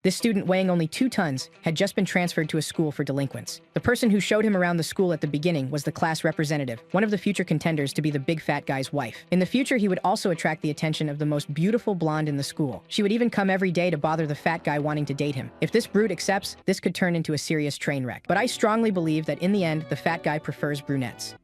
This student, weighing only 2 tons, had just been transferred to a school for delinquents. The person who showed him around the school at the beginning was the class representative, one of the future contenders to be the big fat guy's wife. In the future, he would also attract the attention of the most beautiful blonde in the school. She would even come every day to bother the fat guy wanting to date him. If this brute accepts, this could turn into a serious train wreck. But I strongly believe that in the end, the fat guy prefers brunettes.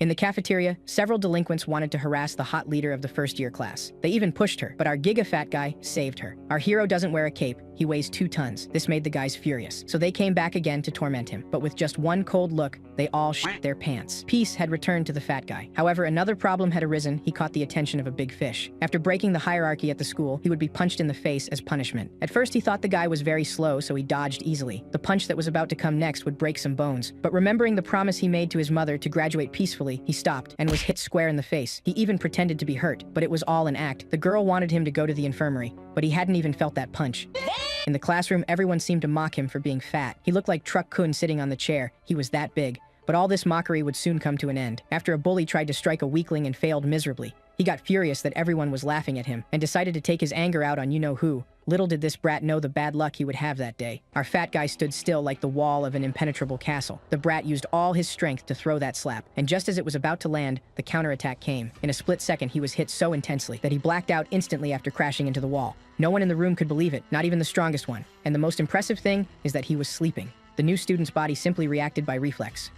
In the cafeteria, several delinquents wanted to harass the hot leader of the first-year class. They even pushed her, but our giga-fat guy saved her. Our hero doesn't wear a cape, he weighs 2 tons. This made the guys furious, so they came back again to torment him. But with just one cold look, they all shit their pants. Peace had returned to the fat guy. However, another problem had arisen. He caught the attention of a big fish. After breaking the hierarchy at the school, he would be punched in the face as punishment. At first, he thought the guy was very slow, so he dodged easily. The punch that was about to come next would break some bones, but remembering the promise he made to his mother to graduate peacefully, he stopped and was hit square in the face. He even pretended to be hurt, but it was all an act. The girl wanted him to go to the infirmary, but he hadn't even felt that punch. In the classroom, everyone seemed to mock him for being fat. He looked like Truck Kun sitting on the chair. He was that big. But all this mockery would soon come to an end. After a bully tried to strike a weakling and failed miserably, he got furious that everyone was laughing at him and decided to take his anger out on you-know-who. Little did this brat know the bad luck he would have that day. Our fat guy stood still like the wall of an impenetrable castle. The brat used all his strength to throw that slap, and just as it was about to land, the counterattack came. In a split second, he was hit so intensely that he blacked out instantly after crashing into the wall. No one in the room could believe it, not even the strongest one. And the most impressive thing is that he was sleeping. The new student's body simply reacted by reflex.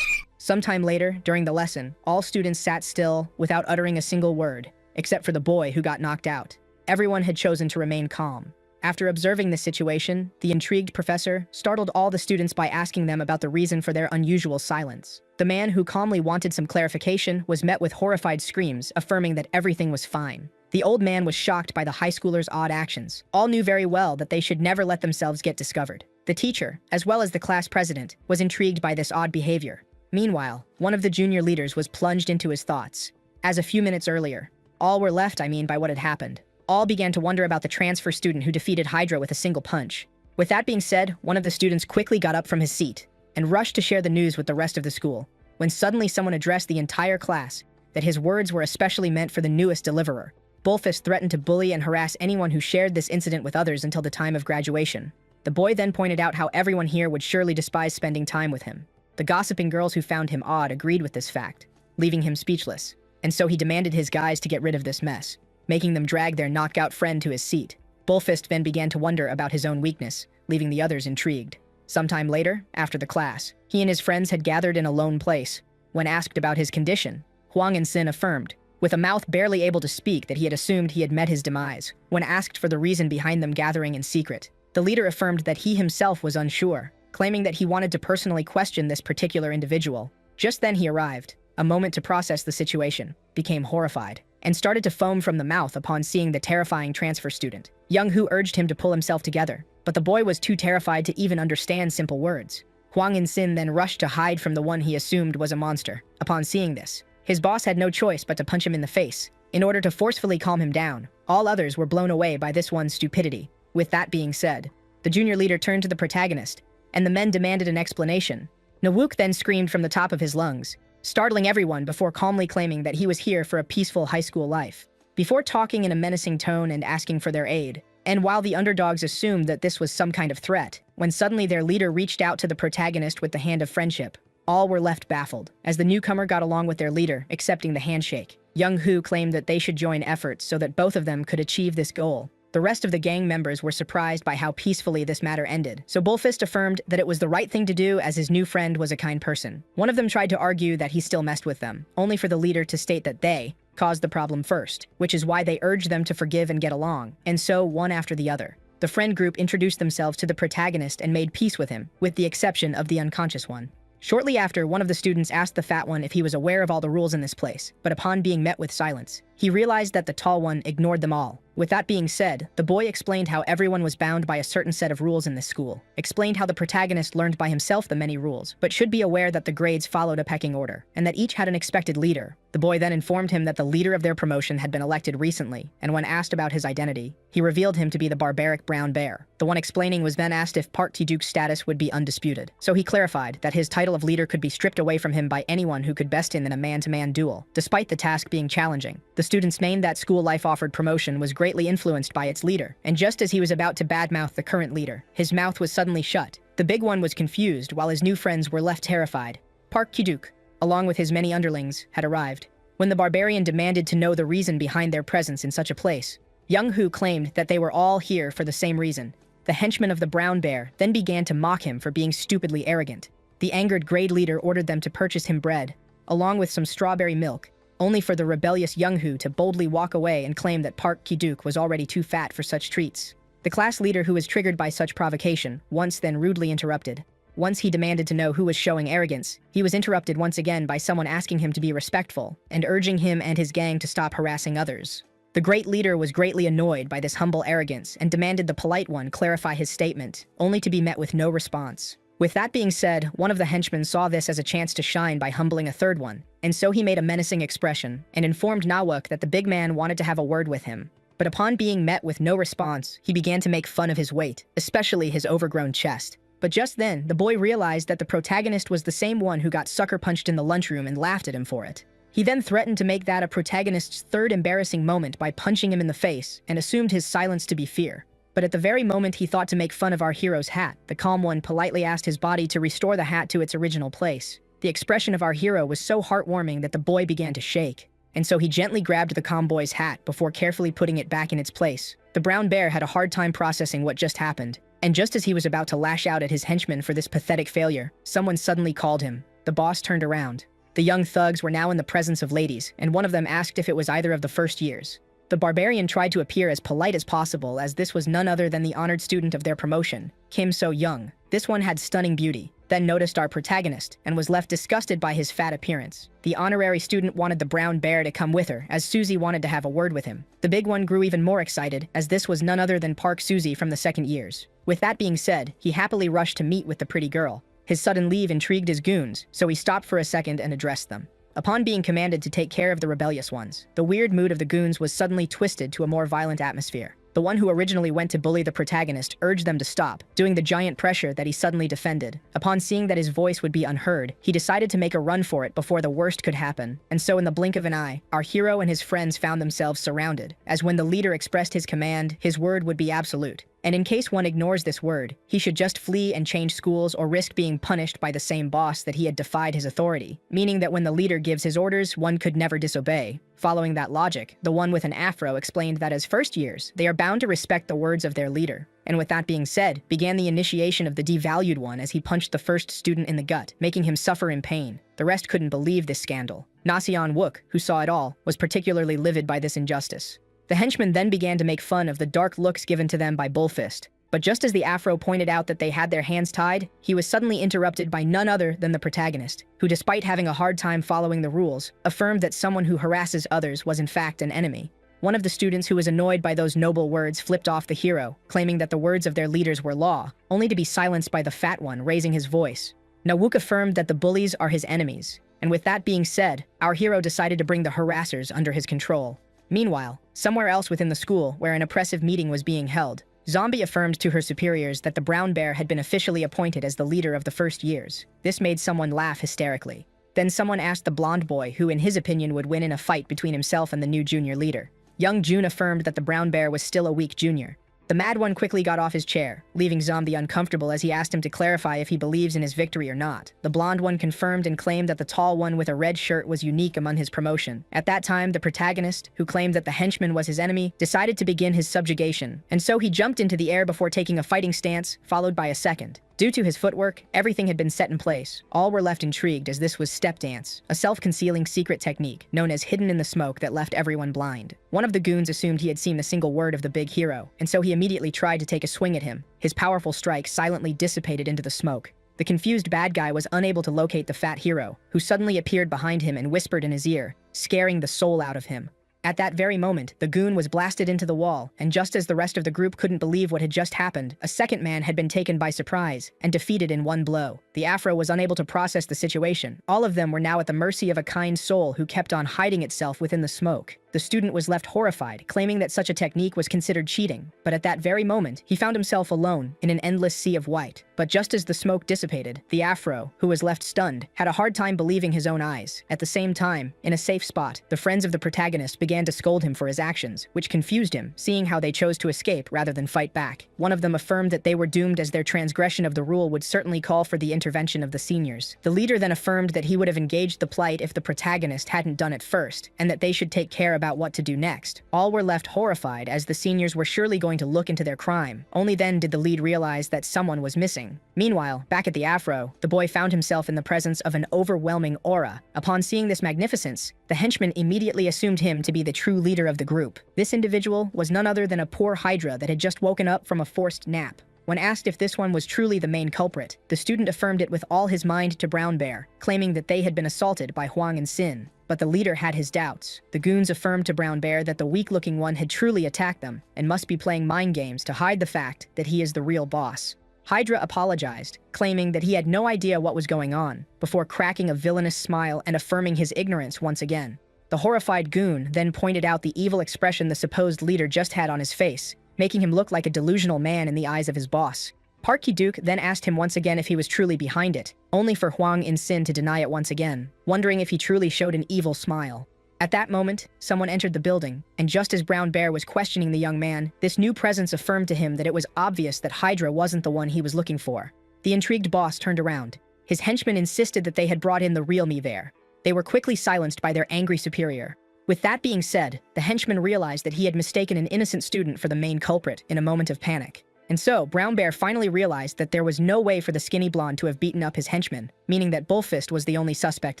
Sometime later, during the lesson, all students sat still without uttering a single word, except for the boy who got knocked out. Everyone had chosen to remain calm. After observing the situation, the intrigued professor startled all the students by asking them about the reason for their unusual silence. The man who calmly wanted some clarification was met with horrified screams, affirming that everything was fine. The old man was shocked by the high schoolers' odd actions. All knew very well that they should never let themselves get discovered. The teacher, as well as the class president, was intrigued by this odd behavior. Meanwhile, one of the junior leaders was plunged into his thoughts. As a few minutes earlier, all were left, by what had happened. All began to wonder about the transfer student who defeated Hydra with a single punch. With that being said, one of the students quickly got up from his seat and rushed to share the news with the rest of the school, when suddenly someone addressed the entire class that his words were especially meant for the newest deliverer. Bullfist threatened to bully and harass anyone who shared this incident with others until the time of graduation. The boy then pointed out how everyone here would surely despise spending time with him. The gossiping girls who found him odd agreed with this fact, leaving him speechless. And so he demanded his guys to get rid of this mess, making them drag their knocked-out friend to his seat. Bullfist then began to wonder about his own weakness, leaving the others intrigued. Sometime later, after the class, he and his friends had gathered in a lone place. When asked about his condition, Huang and Sin affirmed, with a mouth barely able to speak, that he had assumed he had met his demise. When asked for the reason behind them gathering in secret, the leader affirmed that he himself was unsure, claiming that he wanted to personally question this particular individual. Just then he arrived, a moment to process the situation, became horrified, and started to foam from the mouth upon seeing the terrifying transfer student. Young Hu urged him to pull himself together, but the boy was too terrified to even understand simple words. Huang and Sin then rushed to hide from the one he assumed was a monster. Upon seeing this, his boss had no choice but to punch him in the face, in order to forcefully calm him down. All others were blown away by this one's stupidity. With that being said, the junior leader turned to the protagonist, and the men demanded an explanation. Nawuk then screamed from the top of his lungs, startling everyone before calmly claiming that he was here for a peaceful high school life. Before talking in a menacing tone and asking for their aid, and while the underdogs assumed that this was some kind of threat, when suddenly their leader reached out to the protagonist with the hand of friendship, all were left baffled, as the newcomer got along with their leader, accepting the handshake. Young Hu claimed that they should join efforts so that both of them could achieve this goal. The rest of the gang members were surprised by how peacefully this matter ended, so Bullfist affirmed that it was the right thing to do as his new friend was a kind person. One of them tried to argue that he still messed with them, only for the leader to state that they caused the problem first, which is why they urged them to forgive and get along, and so one after the other. The friend group introduced themselves to the protagonist and made peace with him, with the exception of the unconscious one. Shortly after, one of the students asked the fat one if he was aware of all the rules in this place, but upon being met with silence, he realized that the tall one ignored them all. With that being said, the boy explained how everyone was bound by a certain set of rules in this school, explained how the protagonist learned by himself the many rules, but should be aware that the grades followed a pecking order, and that each had an expected leader. The boy then informed him that the leader of their promotion had been elected recently, and when asked about his identity, he revealed him to be the barbaric brown bear. The one explaining was then asked if Part T-Duke's status would be undisputed, so he clarified that his title of leader could be stripped away from him by anyone who could best him in a man-to-man duel. Despite the task being challenging, the student's main that school life offered promotion was greatly influenced by its leader, and just as he was about to badmouth the current leader, his mouth was suddenly shut. The big one was confused, while his new friends were left terrified. Park Ki-duk, along with his many underlings, had arrived. When the barbarian demanded to know the reason behind their presence in such a place, Young Hu claimed that they were all here for the same reason. The henchman of the brown bear then began to mock him for being stupidly arrogant. The angered grade leader ordered them to purchase him bread, along with some strawberry milk, only for the rebellious Young Hu to boldly walk away and claim that Park Ki-duk was already too fat for such treats. The class leader, who was triggered by such provocation, once then rudely interrupted. Once he demanded to know who was showing arrogance, he was interrupted once again by someone asking him to be respectful and urging him and his gang to stop harassing others. The great leader was greatly annoyed by this humble arrogance and demanded the polite one clarify his statement, only to be met with no response. With that being said, one of the henchmen saw this as a chance to shine by humbling a third one, and so he made a menacing expression and informed Nawuk that the big man wanted to have a word with him. But upon being met with no response, he began to make fun of his weight, especially his overgrown chest. But just then, the boy realized that the protagonist was the same one who got sucker punched in the lunchroom and laughed at him for it. He then threatened to make that a protagonist's third embarrassing moment by punching him in the face and assumed his silence to be fear. But at the very moment he thought to make fun of our hero's hat, the calm one politely asked his body to restore the hat to its original place. The expression of our hero was so heartwarming that the boy began to shake, and so he gently grabbed the calm boy's hat before carefully putting it back in its place. The brown bear had a hard time processing what just happened, and just as he was about to lash out at his henchman for this pathetic failure, someone suddenly called him. The boss turned around. The young thugs were now in the presence of ladies, and one of them asked if it was either of the first years. The barbarian tried to appear as polite as possible, as this was none other than the honored student of their promotion, Kim So-young. This one had stunning beauty, then noticed our protagonist, and was left disgusted by his fat appearance. The honorary student wanted the brown bear to come with her, as Susie wanted to have a word with him. The big one grew even more excited, as this was none other than Park Susie from the second years. With that being said, he happily rushed to meet with the pretty girl. His sudden leave intrigued his goons, so he stopped for a second and addressed them. Upon being commanded to take care of the rebellious ones, the weird mood of the goons was suddenly twisted to a more violent atmosphere. The one who originally went to bully the protagonist urged them to stop, doing the giant pressure that he suddenly defended. Upon seeing that his voice would be unheard, he decided to make a run for it before the worst could happen. And so in the blink of an eye, our hero and his friends found themselves surrounded, as when the leader expressed his command, his word would be absolute. And in case one ignores this word, he should just flee and change schools or risk being punished by the same boss that he had defied his authority, meaning that when the leader gives his orders, one could never disobey. Following that logic, the one with an afro explained that as first years, they are bound to respect the words of their leader. And with that being said, began the initiation of the devalued one as he punched the first student in the gut, making him suffer in pain. The rest couldn't believe this scandal. Naseon Wook, who saw it all, was particularly livid by this injustice. The henchmen then began to make fun of the dark looks given to them by Bullfist. But just as the afro pointed out that they had their hands tied, he was suddenly interrupted by none other than the protagonist, who despite having a hard time following the rules, affirmed that someone who harasses others was in fact an enemy. One of the students who was annoyed by those noble words flipped off the hero, claiming that the words of their leaders were law, only to be silenced by the fat one raising his voice. Nawuk affirmed that the bullies are his enemies, and with that being said, our hero decided to bring the harassers under his control. Meanwhile, somewhere else within the school, where an oppressive meeting was being held, Zombie affirmed to her superiors that the brown bear had been officially appointed as the leader of the first years. This made someone laugh hysterically. Then someone asked the blonde boy who in his opinion would win in a fight between himself and the new junior leader. Young Jun affirmed that the brown bear was still a weak junior. The mad one quickly got off his chair, leaving Zombie uncomfortable as he asked him to clarify if he believes in his victory or not. The blonde one confirmed and claimed that the tall one with a red shirt was unique among his promotion. At that time, the protagonist, who claimed that the henchman was his enemy, decided to begin his subjugation, and so he jumped into the air before taking a fighting stance, followed by a second. Due to his footwork, everything had been set in place. All were left intrigued as this was step dance, a self-concealing secret technique known as hidden in the smoke that left everyone blind. One of the goons assumed he had seen a single word of the big hero, and so he immediately tried to take a swing at him. His powerful strike silently dissipated into the smoke. The confused bad guy was unable to locate the fat hero, who suddenly appeared behind him and whispered in his ear, scaring the soul out of him. At that very moment, the goon was blasted into the wall, and just as the rest of the group couldn't believe what had just happened, a second man had been taken by surprise and defeated in one blow. The afro was unable to process the situation. All of them were now at the mercy of a kind soul who kept on hiding itself within the smoke. The student was left horrified, claiming that such a technique was considered cheating. But at that very moment, he found himself alone in an endless sea of white. But just as the smoke dissipated, the Afro, who was left stunned, had a hard time believing his own eyes. At the same time, in a safe spot, the friends of the protagonist began to scold him for his actions, which confused him, seeing how they chose to escape rather than fight back. One of them affirmed that they were doomed as their transgression of the rule would certainly call for the intervention of the seniors. The leader then affirmed that he would have engaged the plight if the protagonist hadn't done it first, and that they should take care about what to do next. All were left horrified as the seniors were surely going to look into their crime. Only then did the lead realize that someone was missing. Meanwhile, back at the Afro, the boy found himself in the presence of an overwhelming aura. Upon seeing this magnificence, the henchman immediately assumed him to be the true leader of the group. This individual was none other than a poor Hydra that had just woken up from a forced nap. When asked if this one was truly the main culprit, the student affirmed it with all his mind to Brown Bear, claiming that they had been assaulted by Huang and Sin. But the leader had his doubts. The goons affirmed to Brown Bear that the weak-looking one had truly attacked them and must be playing mind games to hide the fact that he is the real boss. Hydra apologized, claiming that he had no idea what was going on, before cracking a villainous smile and affirming his ignorance once again. The horrified goon then pointed out the evil expression the supposed leader just had on his face, making him look like a delusional man in the eyes of his boss. Parky Duke then asked him once again if he was truly behind it, only for Huang In Sin to deny it once again, wondering if he truly showed an evil smile. At that moment, someone entered the building, and just as Brown Bear was questioning the young man, this new presence affirmed to him that it was obvious that Hydra wasn't the one he was looking for. The intrigued boss turned around. His henchmen insisted that they had brought in the real me there. They were quickly silenced by their angry superior. With that being said, the henchman realized that he had mistaken an innocent student for the main culprit in a moment of panic. And so, Brown Bear finally realized that there was no way for the skinny blonde to have beaten up his henchman, meaning that Bullfist was the only suspect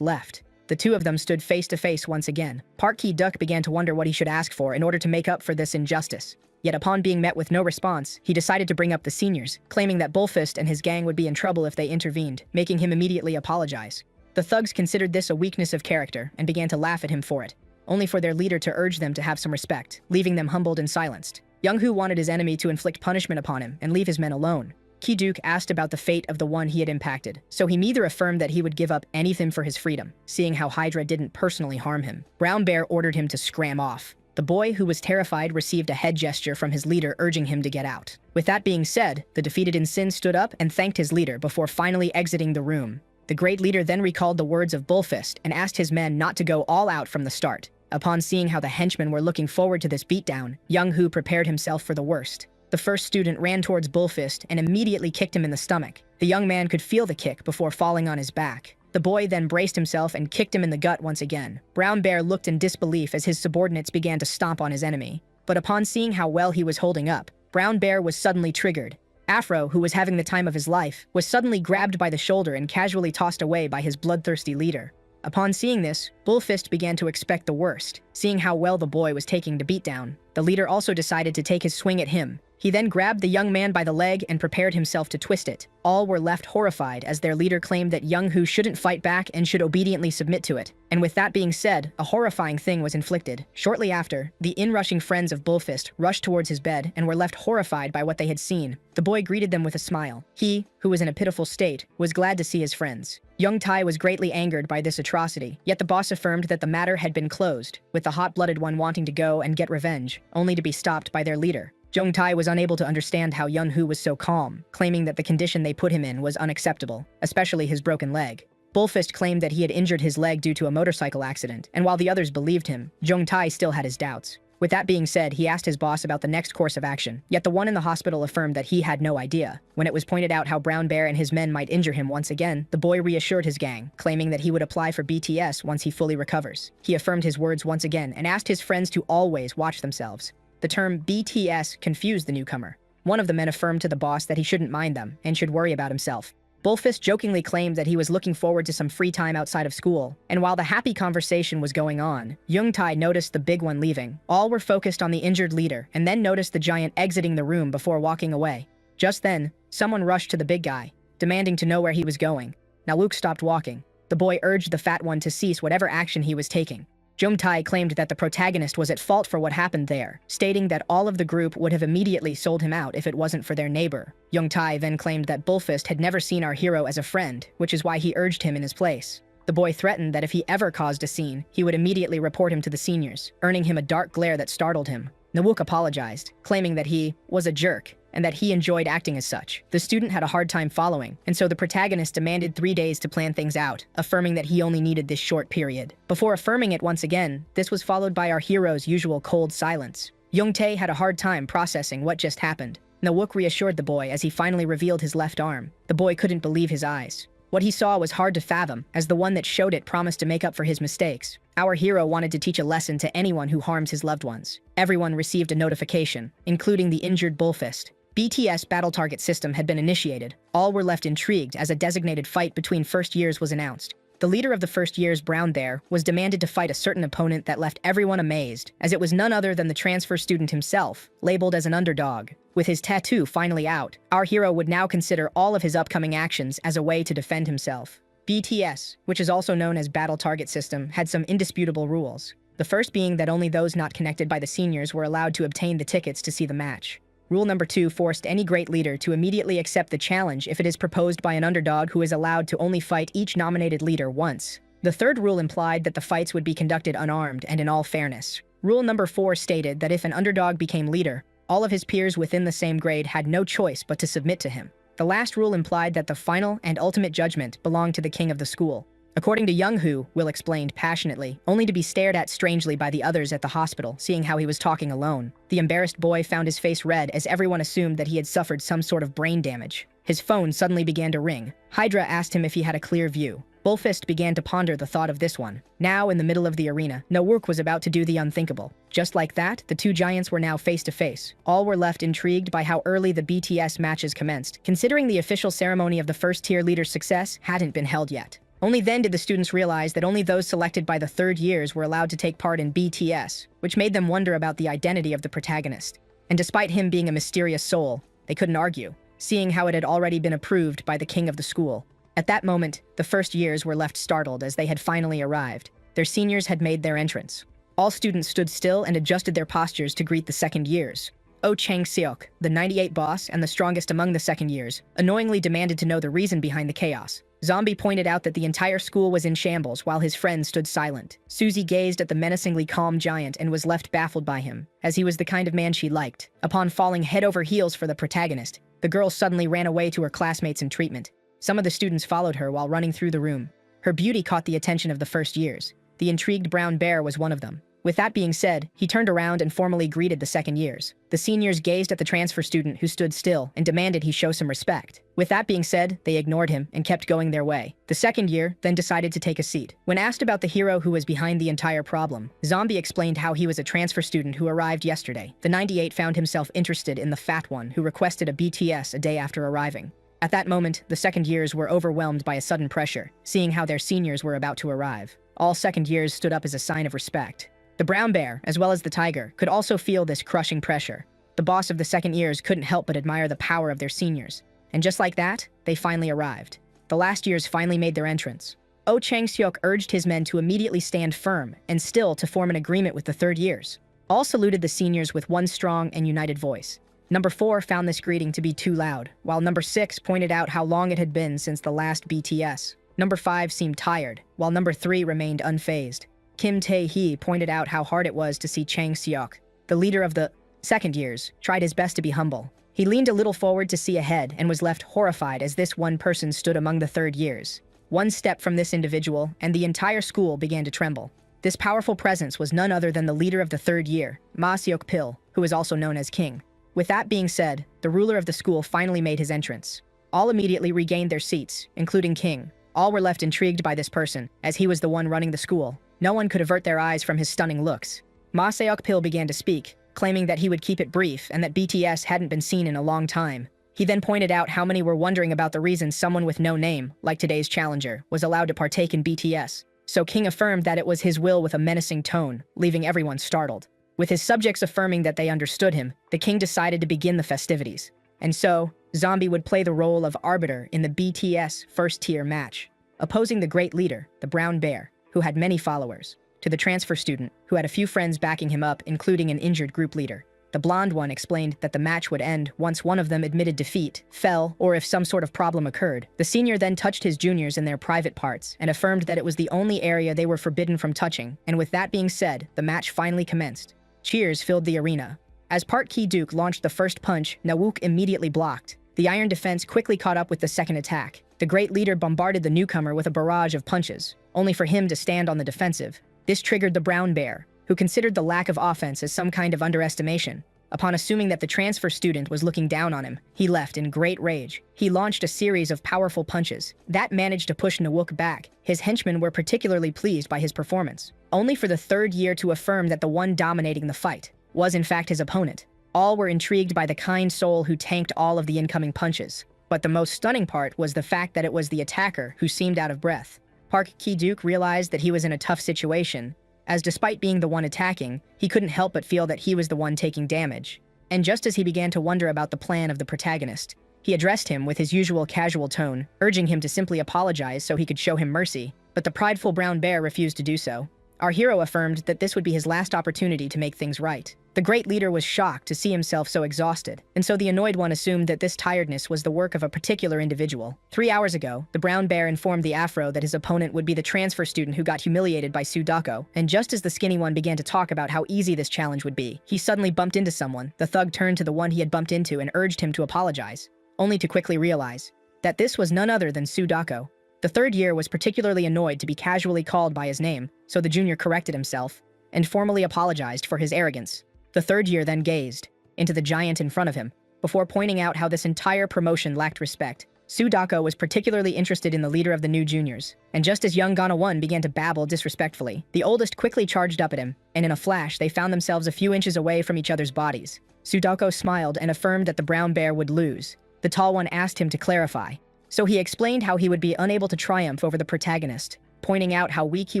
left. The two of them stood face to face once again. Parky Duck began to wonder what he should ask for in order to make up for this injustice. Yet upon being met with no response, he decided to bring up the seniors, claiming that Bullfist and his gang would be in trouble if they intervened, making him immediately apologize. The thugs considered this a weakness of character and began to laugh at him for it, only for their leader to urge them to have some respect, leaving them humbled and silenced. Young Hu wanted his enemy to inflict punishment upon him and leave his men alone. Ki-Duke asked about the fate of the one he had impacted, so he neither affirmed that he would give up anything for his freedom, seeing how Hydra didn't personally harm him. Brown Bear ordered him to scram off. The boy, who was terrified, received a head gesture from his leader urging him to get out. With that being said, the defeated Insin stood up and thanked his leader before finally exiting the room. The great leader then recalled the words of Bullfist and asked his men not to go all out from the start. Upon seeing how the henchmen were looking forward to this beatdown, Young Hu prepared himself for the worst. The first student ran towards Bullfist and immediately kicked him in the stomach. The young man could feel the kick before falling on his back. The boy then braced himself and kicked him in the gut once again. Brown Bear looked in disbelief as his subordinates began to stomp on his enemy. But upon seeing how well he was holding up, Brown Bear was suddenly triggered. Afro, who was having the time of his life, was suddenly grabbed by the shoulder and casually tossed away by his bloodthirsty leader. Upon seeing this, Bullfist began to expect the worst. Seeing how well the boy was taking the beatdown, the leader also decided to take his swing at him. He then grabbed the young man by the leg and prepared himself to twist it. All were left horrified as their leader claimed that Young Hu shouldn't fight back and should obediently submit to it. And with that being said, a horrifying thing was inflicted. Shortly after, the inrushing friends of Bullfist rushed towards his bed and were left horrified by what they had seen. The boy greeted them with a smile. He, who was in a pitiful state, was glad to see his friends. Young Tai was greatly angered by this atrocity, yet the boss affirmed that the matter had been closed, with the hot-blooded one wanting to go and get revenge, only to be stopped by their leader. Jung Tai was unable to understand how Yun Hu was so calm, claiming that the condition they put him in was unacceptable, especially his broken leg. Bullfist claimed that he had injured his leg due to a motorcycle accident, and while the others believed him, Jung Tai still had his doubts. With that being said, he asked his boss about the next course of action, yet the one in the hospital affirmed that he had no idea. When it was pointed out how Brown Bear and his men might injure him once again, the boy reassured his gang, claiming that he would apply for BTS once he fully recovers. He affirmed his words once again and asked his friends to always watch themselves. The term BTS confused the newcomer. One of the men affirmed to the boss that he shouldn't mind them and should worry about himself. Bullfist jokingly claimed that he was looking forward to some free time outside of school, and while the happy conversation was going on, Jung Tai noticed the big one leaving. All were focused on the injured leader, and then noticed the giant exiting the room before walking away. Just then, someone rushed to the big guy, demanding to know where he was going. Now Luke stopped walking. The boy urged the fat one to cease whatever action he was taking. Jung Tai claimed that the protagonist was at fault for what happened there, stating that all of the group would have immediately sold him out if it wasn't for their neighbor. Jung Tai then claimed that Bullfist had never seen our hero as a friend, which is why he urged him in his place. The boy threatened that if he ever caused a scene, he would immediately report him to the seniors, earning him a dark glare that startled him. Nawook apologized, claiming that he was a jerk and that he enjoyed acting as such. The student had a hard time following, and so the protagonist demanded 3 days to plan things out, affirming that he only needed this short period. Before affirming it once again, this was followed by our hero's usual cold silence. Youngtae had a hard time processing what just happened. Nawook reassured the boy as he finally revealed his left arm. The boy couldn't believe his eyes. What he saw was hard to fathom, as the one that showed it promised to make up for his mistakes. Our hero wanted to teach a lesson to anyone who harms his loved ones. Everyone received a notification, including the injured Bullfist. BTS battle target system had been initiated. All were left intrigued as a designated fight between first years was announced. The leader of the first year's Brown Bear was demanded to fight a certain opponent that left everyone amazed, as it was none other than the transfer student himself, labeled as an underdog. With his tattoo finally out, our hero would now consider all of his upcoming actions as a way to defend himself. BTS, which is also known as Battle Target System, had some indisputable rules. The first being that only those not connected by the seniors were allowed to obtain the tickets to see the match. Rule number 2 forced any great leader to immediately accept the challenge if it is proposed by an underdog who is allowed to only fight each nominated leader once. The third rule implied that the fights would be conducted unarmed and in all fairness. Rule number 4 stated that if an underdog became leader, all of his peers within the same grade had no choice but to submit to him. The last rule implied that the final and ultimate judgment belonged to the king of the school. According to Young-hoo, Will explained passionately, only to be stared at strangely by the others at the hospital, seeing how he was talking alone. The embarrassed boy found his face red as everyone assumed that he had suffered some sort of brain damage. His phone suddenly began to ring. Hydra asked him if he had a clear view. Bullfist began to ponder the thought of this one. Now, in the middle of the arena, Nawook was about to do the unthinkable. Just like that, the two giants were now face to face. All were left intrigued by how early the BTS matches commenced, considering the official ceremony of the first-tier leader's success hadn't been held yet. Only then did the students realize that only those selected by the third years were allowed to take part in BTS, which made them wonder about the identity of the protagonist. And despite him being a mysterious soul, they couldn't argue, seeing how it had already been approved by the king of the school. At that moment, the first years were left startled as they had finally arrived. Their seniors had made their entrance. All students stood still and adjusted their postures to greet the second years. Oh Chang-seok, the 98 boss and the strongest among the second years, annoyingly demanded to know the reason behind the chaos. Zombie pointed out that the entire school was in shambles while his friends stood silent. Susie gazed at the menacingly calm giant and was left baffled by him, as he was the kind of man she liked. Upon falling head over heels for the protagonist, the girl suddenly ran away to her classmates in treatment. Some of the students followed her while running through the room. Her beauty caught the attention of the first years. The intrigued brown bear was one of them. With that being said, he turned around and formally greeted the second years. The seniors gazed at the transfer student who stood still and demanded he show some respect. With that being said, they ignored him and kept going their way. The second year then decided to take a seat. When asked about the hero who was behind the entire problem, Zombie explained how he was a transfer student who arrived yesterday. The 98 found himself interested in the fat one who requested a BTS a day after arriving. At that moment, the second years were overwhelmed by a sudden pressure, seeing how their seniors were about to arrive. All second years stood up as a sign of respect. The brown bear, as well as the tiger, could also feel this crushing pressure. The boss of the second years couldn't help but admire the power of their seniors. And just like that, they finally arrived. The last years finally made their entrance. Oh Chang-seok urged his men to immediately stand firm and still to form an agreement with the third years. All saluted the seniors with one strong and united voice. Number 4 found this greeting to be too loud, while Number 6 pointed out how long it had been since the last BTS. Number 5 seemed tired, while Number 3 remained unfazed. Kim Tae-hee pointed out how hard it was to see Chang-seok, the leader of the second years, tried his best to be humble. He leaned a little forward to see ahead and was left horrified as this one person stood among the third years. One step from this individual, and the entire school began to tremble. This powerful presence was none other than the leader of the third year, Ma Seok-pil, who is also known as King. With that being said, the ruler of the school finally made his entrance. All immediately regained their seats, including King. All were left intrigued by this person, as he was the one running the school. No one could avert their eyes from his stunning looks. Ma Seok-pil began to speak, claiming that he would keep it brief and that BTS hadn't been seen in a long time. He then pointed out how many were wondering about the reason someone with no name, like today's challenger, was allowed to partake in BTS. So King affirmed that it was his will with a menacing tone, leaving everyone startled. With his subjects affirming that they understood him, the king decided to begin the festivities. And so, Zombie would play the role of arbiter in the BTS first-tier match, opposing the great leader, the brown bear, who had many followers, to the transfer student, who had a few friends backing him up, including an injured group leader. The blonde one explained that the match would end once one of them admitted defeat, fell, or if some sort of problem occurred. The senior then touched his juniors in their private parts and affirmed that it was the only area they were forbidden from touching, and with that being said, the match finally commenced. Cheers filled the arena. As Park Ki-duk launched the first punch, Na-wook immediately blocked. The iron defense quickly caught up with the second attack. The great leader bombarded the newcomer with a barrage of punches, only for him to stand on the defensive. This triggered the brown bear, who considered the lack of offense as some kind of underestimation. Upon assuming that the transfer student was looking down on him, he left in great rage. He launched a series of powerful punches that managed to push Na-wook back. His henchmen were particularly pleased by his performance, only for the third year to affirm that the one dominating the fight was in fact his opponent. All were intrigued by the kind soul who tanked all of the incoming punches. But the most stunning part was the fact that it was the attacker who seemed out of breath. Park Ki-duk realized that he was in a tough situation, as despite being the one attacking, he couldn't help but feel that he was the one taking damage. And just as he began to wonder about the plan of the protagonist, he addressed him with his usual casual tone, urging him to simply apologize so he could show him mercy. But the prideful brown bear refused to do so. Our hero affirmed that this would be his last opportunity to make things right. The great leader was shocked to see himself so exhausted, and so the annoyed one assumed that this tiredness was the work of a particular individual. 3 hours ago, the brown bear informed the afro that his opponent would be the transfer student who got humiliated by Sudako, and just as the skinny one began to talk about how easy this challenge would be, he suddenly bumped into someone. The thug turned to the one he had bumped into and urged him to apologize, only to quickly realize that this was none other than Sudako. The third year was particularly annoyed to be casually called by his name, so the junior corrected himself and formally apologized for his arrogance. The third year then gazed into the giant in front of him, before pointing out how this entire promotion lacked respect. Sudako was particularly interested in the leader of the new juniors, and just as young Gana 1 began to babble disrespectfully, the oldest quickly charged up at him, and in a flash they found themselves a few inches away from each other's bodies. Sudako smiled and affirmed that the brown bear would lose. The tall one asked him to clarify, so he explained how he would be unable to triumph over the protagonist, pointing out how weak he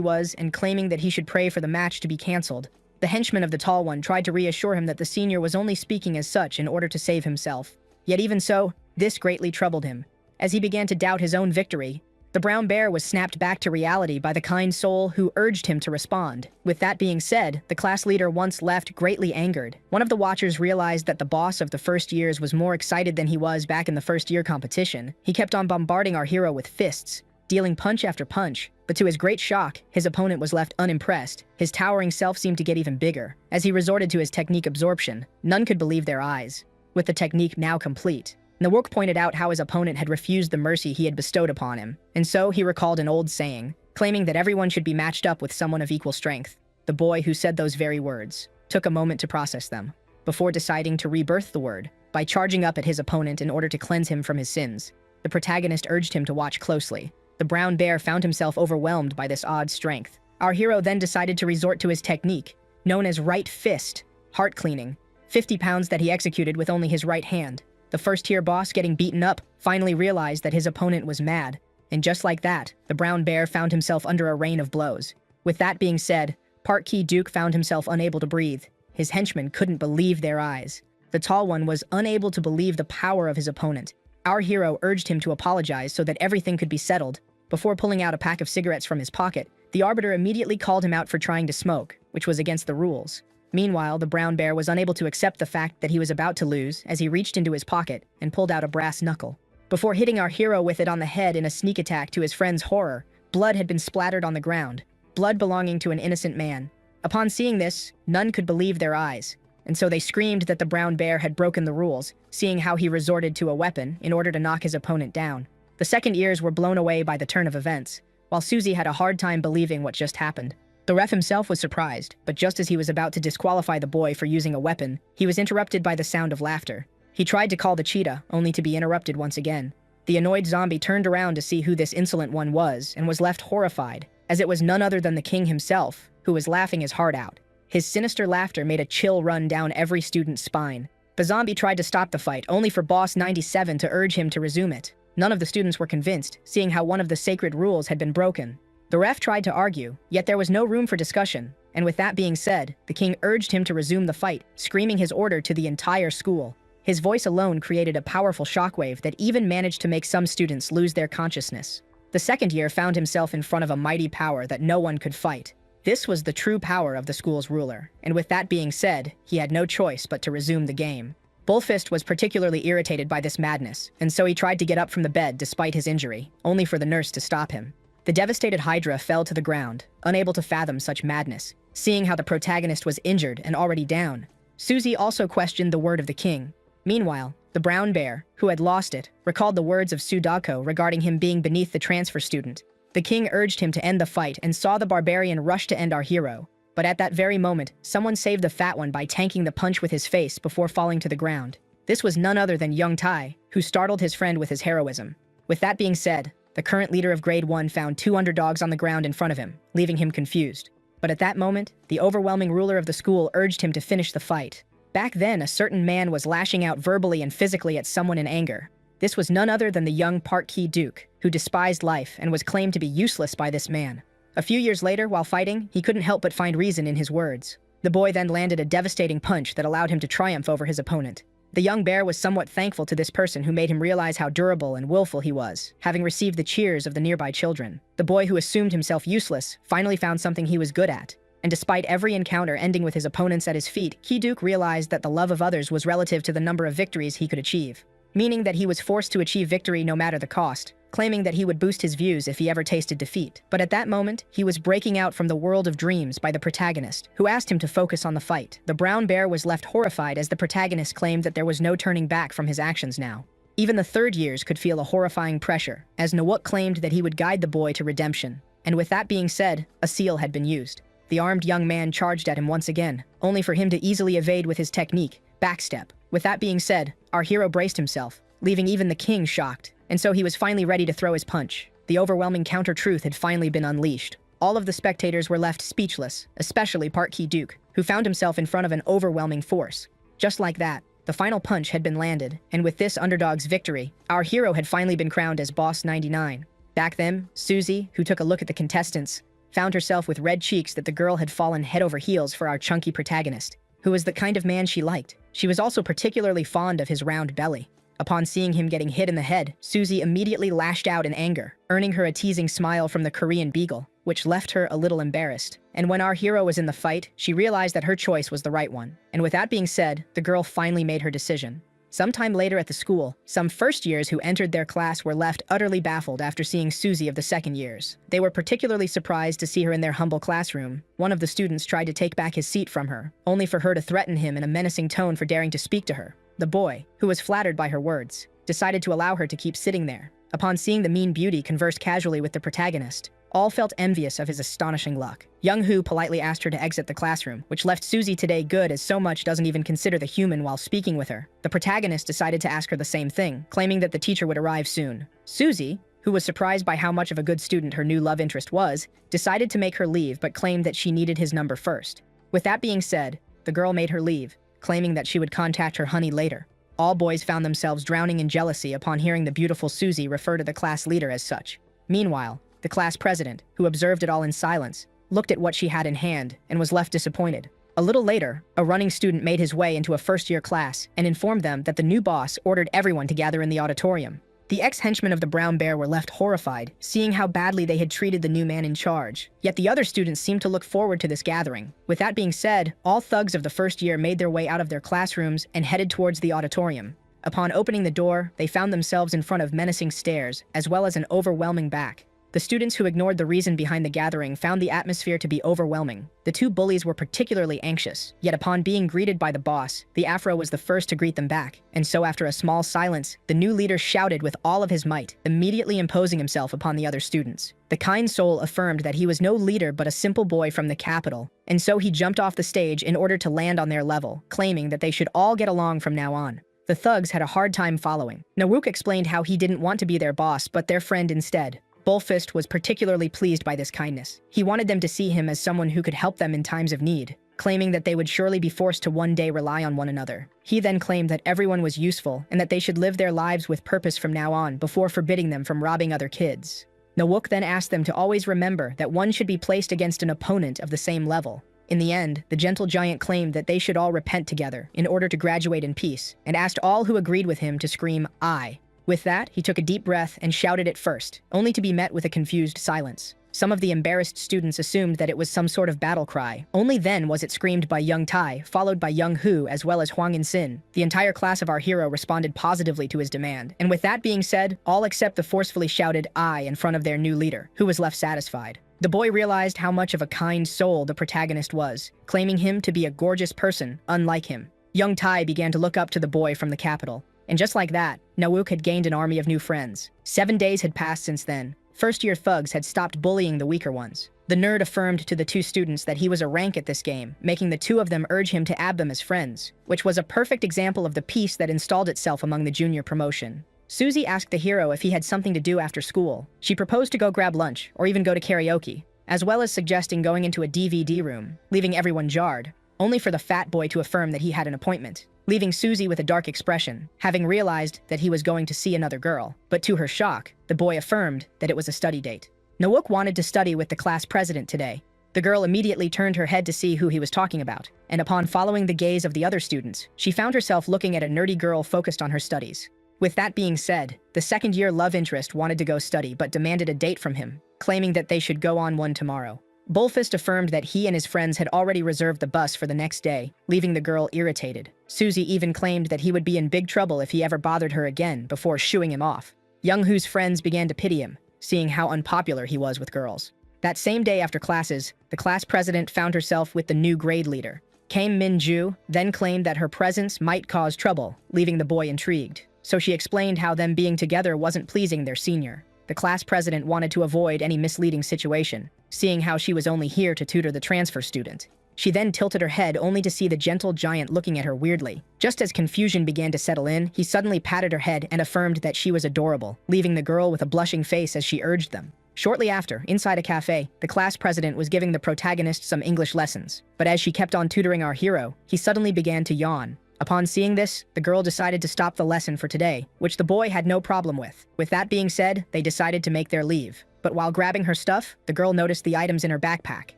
was and claiming that he should pray for the match to be cancelled. The henchman of the tall one tried to reassure him that the senior was only speaking as such in order to save himself. Yet even so, this greatly troubled him. As he began to doubt his own victory, the brown bear was snapped back to reality by the kind soul who urged him to respond. With that being said, the class leader once left greatly angered. One of the watchers realized that the boss of the first years was more excited than he was back in the first year competition. He kept on bombarding our hero with fists, dealing punch after punch, but to his great shock, his opponent was left unimpressed. His towering self seemed to get even bigger. As he resorted to his technique absorption, none could believe their eyes. With the technique now complete, Na-wook pointed out how his opponent had refused the mercy he had bestowed upon him, and so he recalled an old saying, claiming that everyone should be matched up with someone of equal strength. The boy who said those very words took a moment to process them, before deciding to rebirth the word by charging up at his opponent in order to cleanse him from his sins. The protagonist urged him to watch closely. The brown bear found himself overwhelmed by this odd strength. Our hero then decided to resort to his technique, known as right fist, heart cleaning, 50 pounds that he executed with only his right hand. The first-tier boss, getting beaten up, finally realized that his opponent was mad. And just like that, the brown bear found himself under a rain of blows. With that being said, Park Ki-duk found himself unable to breathe. His henchmen couldn't believe their eyes. The tall one was unable to believe the power of his opponent. Our hero urged him to apologize so that everything could be settled. Before pulling out a pack of cigarettes from his pocket, the arbiter immediately called him out for trying to smoke, which was against the rules. Meanwhile, the brown bear was unable to accept the fact that he was about to lose as he reached into his pocket and pulled out a brass knuckle. Before hitting our hero with it on the head in a sneak attack to his friend's horror, blood had been splattered on the ground, blood belonging to an innocent man. Upon seeing this, none could believe their eyes, and so they screamed that the brown bear had broken the rules, seeing how he resorted to a weapon in order to knock his opponent down. The second ears were blown away by the turn of events, while Susie had a hard time believing what just happened. The ref himself was surprised, but just as he was about to disqualify the boy for using a weapon, he was interrupted by the sound of laughter. He tried to call the cheetah, only to be interrupted once again. The annoyed zombie turned around to see who this insolent one was, and was left horrified, as it was none other than the king himself, who was laughing his heart out. His sinister laughter made a chill run down every student's spine. The zombie tried to stop the fight, only for Boss 97 to urge him to resume it. None of the students were convinced, seeing how one of the sacred rules had been broken. The ref tried to argue, yet there was no room for discussion, and with that being said, the king urged him to resume the fight, screaming his order to the entire school. His voice alone created a powerful shockwave that even managed to make some students lose their consciousness. The second year found himself in front of a mighty power that no one could fight. This was the true power of the school's ruler, and with that being said, he had no choice but to resume the game. Bullfist was particularly irritated by this madness, and so he tried to get up from the bed despite his injury, only for the nurse to stop him. The devastated Hydra fell to the ground, unable to fathom such madness, seeing how the protagonist was injured and already down. Susie also questioned the word of the king. Meanwhile, the brown bear, who had lost it, recalled the words of Sudako regarding him being beneath the transfer student. The king urged him to end the fight and saw the barbarian rush to end our hero. But at that very moment, someone saved the fat one by tanking the punch with his face before falling to the ground. This was none other than young Tai, who startled his friend with his heroism. With that being said, the current leader of Grade 1 found 2 underdogs on the ground in front of him, leaving him confused. But at that moment, the overwhelming ruler of the school urged him to finish the fight. Back then, a certain man was lashing out verbally and physically at someone in anger. This was none other than the young Park Ki-duke, who despised life and was claimed to be useless by this man. A few years later, while fighting, he couldn't help but find reason in his words. The boy then landed a devastating punch that allowed him to triumph over his opponent. The young bear was somewhat thankful to this person who made him realize how durable and willful he was, having received the cheers of the nearby children. The boy who assumed himself useless finally found something he was good at. And despite every encounter ending with his opponents at his feet, Ki-duke realized that the love of others was relative to the number of victories he could achieve, meaning that he was forced to achieve victory no matter the cost, claiming that he would boost his views if he ever tasted defeat. But at that moment, he was breaking out from the world of dreams by the protagonist, who asked him to focus on the fight. The brown bear was left horrified as the protagonist claimed that there was no turning back from his actions now. Even the third years could feel a horrifying pressure, as Nawuk claimed that he would guide the boy to redemption. And with that being said, a seal had been used. The armed young man charged at him once again, only for him to easily evade with his technique, backstep. With that being said, our hero braced himself, leaving even the king shocked, and so he was finally ready to throw his punch. The overwhelming counter-truth had finally been unleashed. All of the spectators were left speechless, especially Park Ki-duke, who found himself in front of an overwhelming force. Just like that, the final punch had been landed, and with this underdog's victory, our hero had finally been crowned as Boss 99. Back then, Susie, who took a look at the contestants, found herself with red cheeks that the girl had fallen head over heels for our chunky protagonist, who was the kind of man she liked. She was also particularly fond of his round belly. Upon seeing him getting hit in the head, Susie immediately lashed out in anger, earning her a teasing smile from the Korean beagle, which left her a little embarrassed. And when our hero was in the fight, she realized that her choice was the right one. And with that being said, the girl finally made her decision. Sometime later at the school, some first years who entered their class were left utterly baffled after seeing Susie of the second years. They were particularly surprised to see her in their humble classroom. One of the students tried to take back his seat from her, only for her to threaten him in a menacing tone for daring to speak to her. The boy, who was flattered by her words, decided to allow her to keep sitting there. Upon seeing the mean beauty converse casually with the protagonist, all felt envious of his astonishing luck. Young Hu politely asked her to exit the classroom, which left Susie today good as so much doesn't even consider the human while speaking with her. The protagonist decided to ask her the same thing, claiming that the teacher would arrive soon. Susie, who was surprised by how much of a good student her new love interest was, decided to make her leave but claimed that she needed his number first. With that being said, the girl made her leave, claiming that she would contact her honey later. All boys found themselves drowning in jealousy upon hearing the beautiful Susie refer to the class leader as such. Meanwhile, the class president, who observed it all in silence, looked at what she had in hand and was left disappointed. A little later, a running student made his way into a first-year class and informed them that the new boss ordered everyone to gather in the auditorium. The ex-henchmen of the brown bear were left horrified, seeing how badly they had treated the new man in charge. Yet the other students seemed to look forward to this gathering. With that being said, all thugs of the first year made their way out of their classrooms and headed towards the auditorium. Upon opening the door, they found themselves in front of menacing stares, as well as an overwhelming back. The students who ignored the reason behind the gathering found the atmosphere to be overwhelming. The two bullies were particularly anxious, yet upon being greeted by the boss, the Afro was the first to greet them back. And so after a small silence, the new leader shouted with all of his might, immediately imposing himself upon the other students. The kind soul affirmed that he was no leader but a simple boy from the capital, and so he jumped off the stage in order to land on their level, claiming that they should all get along from now on. The thugs had a hard time following. Nawuk explained how he didn't want to be their boss but their friend instead. Bullfist was particularly pleased by this kindness. He wanted them to see him as someone who could help them in times of need, claiming that they would surely be forced to one day rely on one another. He then claimed that everyone was useful and that they should live their lives with purpose from now on before forbidding them from robbing other kids. Nawuk then asked them to always remember that one should be placed against an opponent of the same level. In the end, the gentle giant claimed that they should all repent together in order to graduate in peace, and asked all who agreed with him to scream, "I." With that, he took a deep breath and shouted it first, only to be met with a confused silence. Some of the embarrassed students assumed that it was some sort of battle cry. Only then was it screamed by young Tai, followed by young Hu, as well as Huang In-sin. The entire class of our hero responded positively to his demand. And with that being said, all except the forcefully shouted "I" in front of their new leader, who was left satisfied. The boy realized how much of a kind soul the protagonist was, claiming him to be a gorgeous person, unlike him. Young Tai began to look up to the boy from the capital. And just like that, Nawook had gained an army of new friends. 7 days had passed since then. First-year thugs had stopped bullying the weaker ones. The nerd affirmed to the two students that he was a rank at this game, making the two of them urge him to add them as friends, which was a perfect example of the peace that installed itself among the junior promotion. Susie asked the hero if he had something to do after school. She proposed to go grab lunch, or even go to karaoke, as well as suggesting going into a DVD room, leaving everyone jarred, only for the fat boy to affirm that he had an appointment, leaving Susie with a dark expression, having realized that he was going to see another girl. But to her shock, the boy affirmed that it was a study date. Nawook wanted to study with the class president today. The girl immediately turned her head to see who he was talking about, and upon following the gaze of the other students, she found herself looking at a nerdy girl focused on her studies. With that being said, the second-year love interest wanted to go study but demanded a date from him, claiming that they should go on one tomorrow. Bullfist affirmed that he and his friends had already reserved the bus for the next day, leaving the girl irritated. Susie even claimed that he would be in big trouble if he ever bothered her again before shooing him off. Young Hu's friends began to pity him, seeing how unpopular he was with girls. That same day after classes, the class president found herself with the new grade leader. Kame Min-ju then claimed that her presence might cause trouble, leaving the boy intrigued. So she explained how them being together wasn't pleasing their senior. The class president wanted to avoid any misleading situation, seeing how she was only here to tutor the transfer student. She then tilted her head only to see the gentle giant looking at her weirdly. Just as confusion began to settle in, he suddenly patted her head and affirmed that she was adorable, leaving the girl with a blushing face as she urged them. Shortly after, inside a cafe, the class president was giving the protagonist some English lessons. But as she kept on tutoring our hero, he suddenly began to yawn. Upon seeing this, the girl decided to stop the lesson for today, which the boy had no problem with. With that being said, they decided to make their leave. But while grabbing her stuff, the girl noticed the items in her backpack.